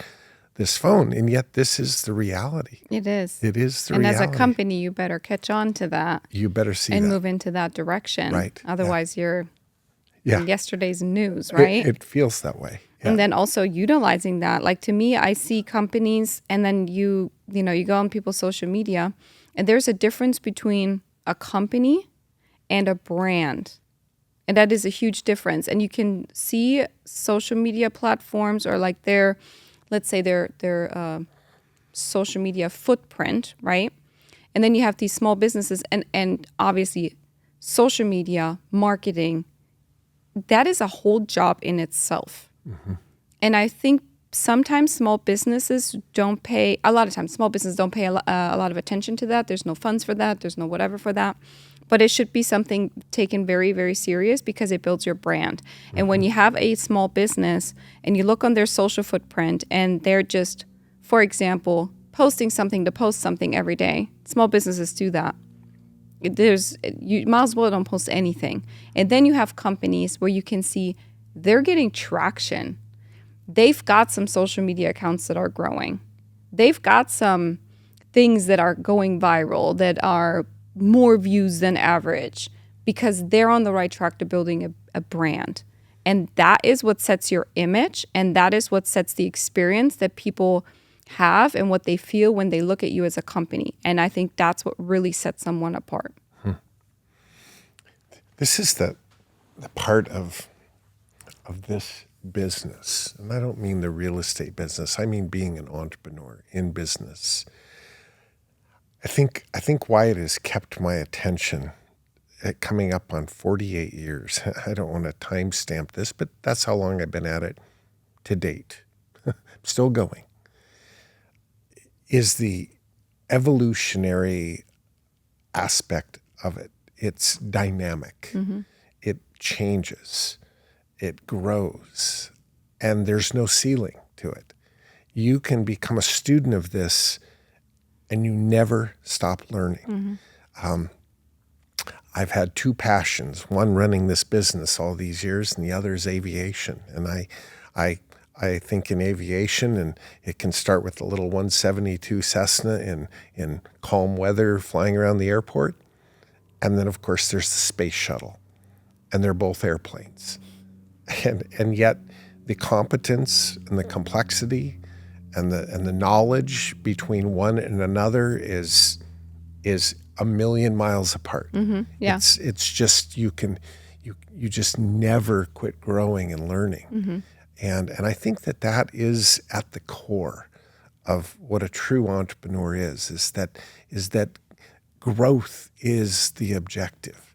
[SPEAKER 1] this phone, and yet this is the reality.
[SPEAKER 2] It is.
[SPEAKER 1] It is the
[SPEAKER 2] reality.
[SPEAKER 1] reality.
[SPEAKER 2] And as a company, you better catch on to that.
[SPEAKER 1] You better see
[SPEAKER 2] and
[SPEAKER 1] that.
[SPEAKER 2] move into that direction.
[SPEAKER 1] Right.
[SPEAKER 2] Otherwise, you're in yesterday's news, right?
[SPEAKER 1] It feels that way. Yeah.
[SPEAKER 2] And then also utilizing that. Like to me, I see companies, and then you go on people's social media, and there's a difference between a company and a brand. And that is a huge difference. And you can see social media platforms or like their social media footprint, right? And then you have these small businesses and obviously social media, marketing, that is a whole job in itself. And I think sometimes small businesses don't pay, a lot of times small businesses don't pay a lot of attention to that. There's no funds for that. There's no whatever for that. But it should be something taken very, very serious because it builds your brand. And when you have a small business and you look on their social footprint and they're just, for example, posting something to post something every day, small businesses do that. You might as well don't post anything. And then you have companies where you can see they're getting traction. They've got some social media accounts that are growing. They've got some things that are going viral that are more views than average because they're on the right track to building a brand. And that is what sets your image, and that is what sets the experience that people have and what they feel when they look at you as a company. And I think that's what really sets someone apart.
[SPEAKER 1] This is the part of this business, and I don't mean the real estate business. I mean being an entrepreneur in business. I think why it has kept my attention coming up on 48 years. I don't want to timestamp this, but that's how long I've been at it to date. Still going. Is the evolutionary aspect of it. It's dynamic. It changes. It grows. And there's no ceiling to it. You can become a student of this and you never stop learning. I've had two passions, one running this business all these years and the other is aviation. And I think in aviation, and it can start with the little 172 Cessna in calm weather flying around the airport. And then, of course, there's the space shuttle. And they're both airplanes. And yet the competence and the complexity and the knowledge between one and another is a million miles apart.
[SPEAKER 2] Yeah.
[SPEAKER 1] It's just you just never quit growing and learning. And I think that is at the core of what a true entrepreneur is that growth is the objective.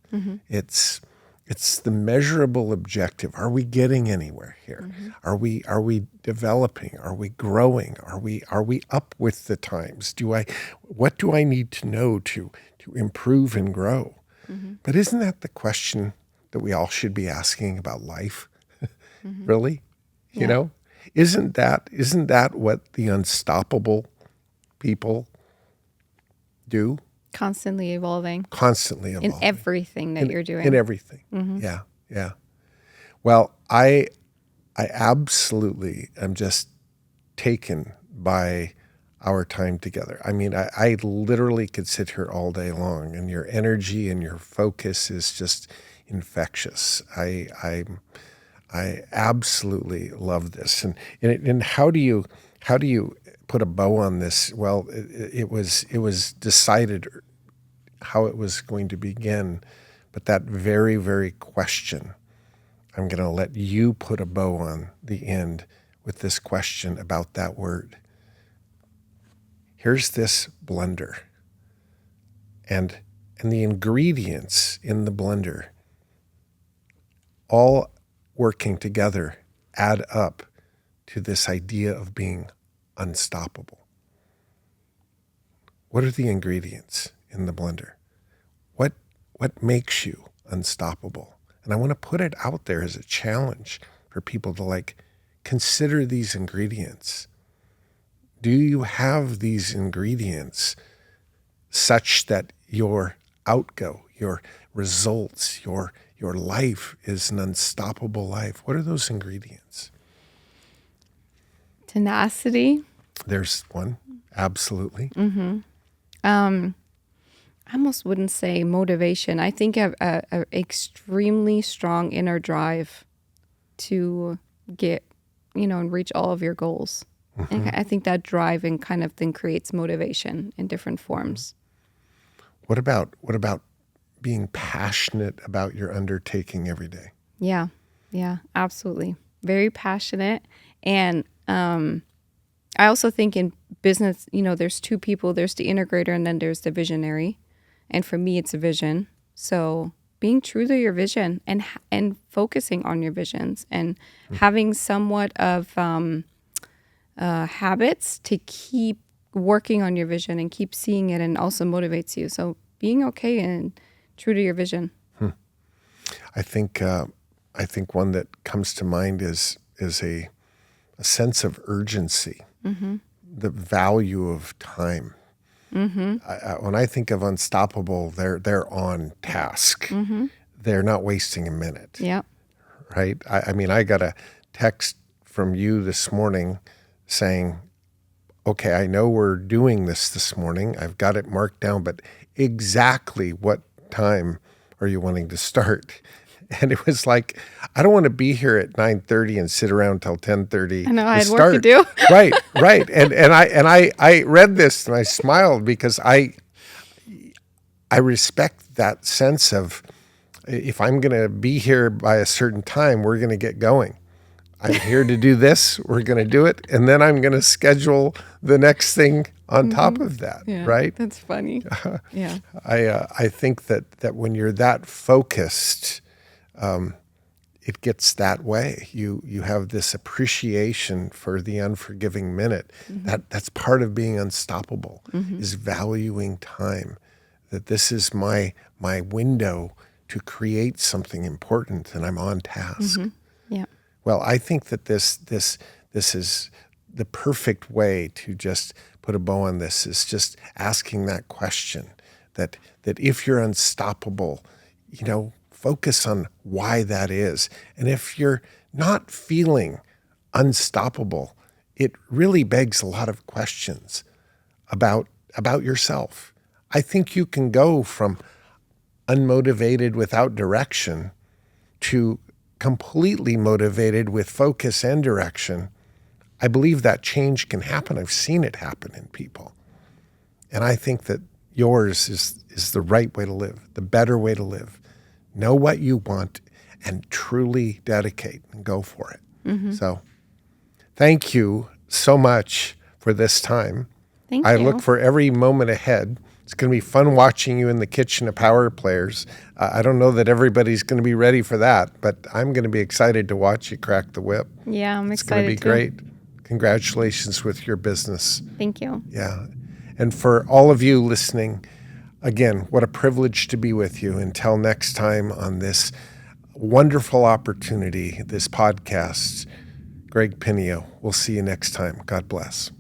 [SPEAKER 1] It's the measurable objective. Are we getting anywhere here? Are we developing? Are we growing? Are we up with the times? What do I need to know to improve and grow? But isn't that the question that we all should be asking about life? Really?
[SPEAKER 2] Yeah.
[SPEAKER 1] You know? Isn't that what the unstoppable people do?
[SPEAKER 2] Constantly evolving
[SPEAKER 1] Constantly evolving.
[SPEAKER 2] in everything that you're doing.
[SPEAKER 1] In everything. Yeah. Well, I absolutely am just taken by our time together. I mean, I literally could sit here all day long, and your energy and your focus is just infectious. I absolutely love this. And how do you put a bow on this? Well, it was decided how it was going to begin, but that very, very question, I'm going to let you put a bow on the end with this question about that word. Here's this blender, and the ingredients in the blender, all working together, add up to this idea of being unstoppable. What are the ingredients in the blender? What makes you unstoppable? And I want to put it out there as a challenge for people to consider these ingredients. Do you have these ingredients such that your outgo, your results, your life is an unstoppable life? What are those ingredients?
[SPEAKER 2] Tenacity.
[SPEAKER 1] There's one. Absolutely.
[SPEAKER 2] I almost wouldn't say motivation. I think a extremely strong inner drive to get, and reach all of your goals. And I think that driving kind of then creates motivation in different forms.
[SPEAKER 1] What about being passionate about your undertaking every day?
[SPEAKER 2] Yeah, absolutely. Very passionate. And I also think in business, there's two people. There's the integrator and then there's the visionary. And for me, it's a vision. So being true to your vision and focusing on your visions and having somewhat of habits to keep working on your vision and keep seeing it, and also motivates you. So being okay and true to your vision.
[SPEAKER 1] I think one that comes to mind is a sense of urgency, the value of time. When I think of unstoppable, they're on task. They're not wasting a minute.
[SPEAKER 2] Yeah.
[SPEAKER 1] Right? I mean, I got a text from you this morning saying, okay, I know we're doing this morning. I've got it marked down, but exactly what time are you wanting to start? And it was like, I don't want to be here at 9:30 and sit around till 10:30.
[SPEAKER 2] I know, I had work to do.
[SPEAKER 1] Right. And I read this and I smiled because I respect that sense of, if I'm going to be here by a certain time, we're going to get going. I'm here to do this. We're going to do it. And then I'm going to schedule the next thing on top of that.
[SPEAKER 2] Yeah,
[SPEAKER 1] right.
[SPEAKER 2] That's funny. Yeah.
[SPEAKER 1] I think that when you're that focused, it gets that way. You have this appreciation for the unforgiving minute. That's part of being unstoppable, is valuing time. That this is my window to create something important, and I'm on task.
[SPEAKER 2] Yeah.
[SPEAKER 1] Well, I think that this is the perfect way to just put a bow on this, is just asking that question, that if you're unstoppable, focus on why that is. And if you're not feeling unstoppable, it really begs a lot of questions about yourself. I think you can go from unmotivated, without direction, to completely motivated with focus and direction, I believe that change can happen. I've seen it happen in people. And I think that yours is the right way to live, the better way to live. Know what you want and truly dedicate and go for it. Mm-hmm. So thank you so much for this time.
[SPEAKER 2] Thank
[SPEAKER 1] I
[SPEAKER 2] you.
[SPEAKER 1] look for every moment ahead. It's going to be fun watching you in the kitchen of Power Players. I don't know that everybody's going to be ready for that, but I'm going to be excited to watch you crack the whip.
[SPEAKER 2] Yeah, I'm excited.
[SPEAKER 1] It's going to be great. Congratulations with your business.
[SPEAKER 2] Thank you.
[SPEAKER 1] Yeah. And for all of you listening, again, what a privilege to be with you. Until next time on this wonderful opportunity, this podcast, Greg Pinneo. We'll see you next time. God bless.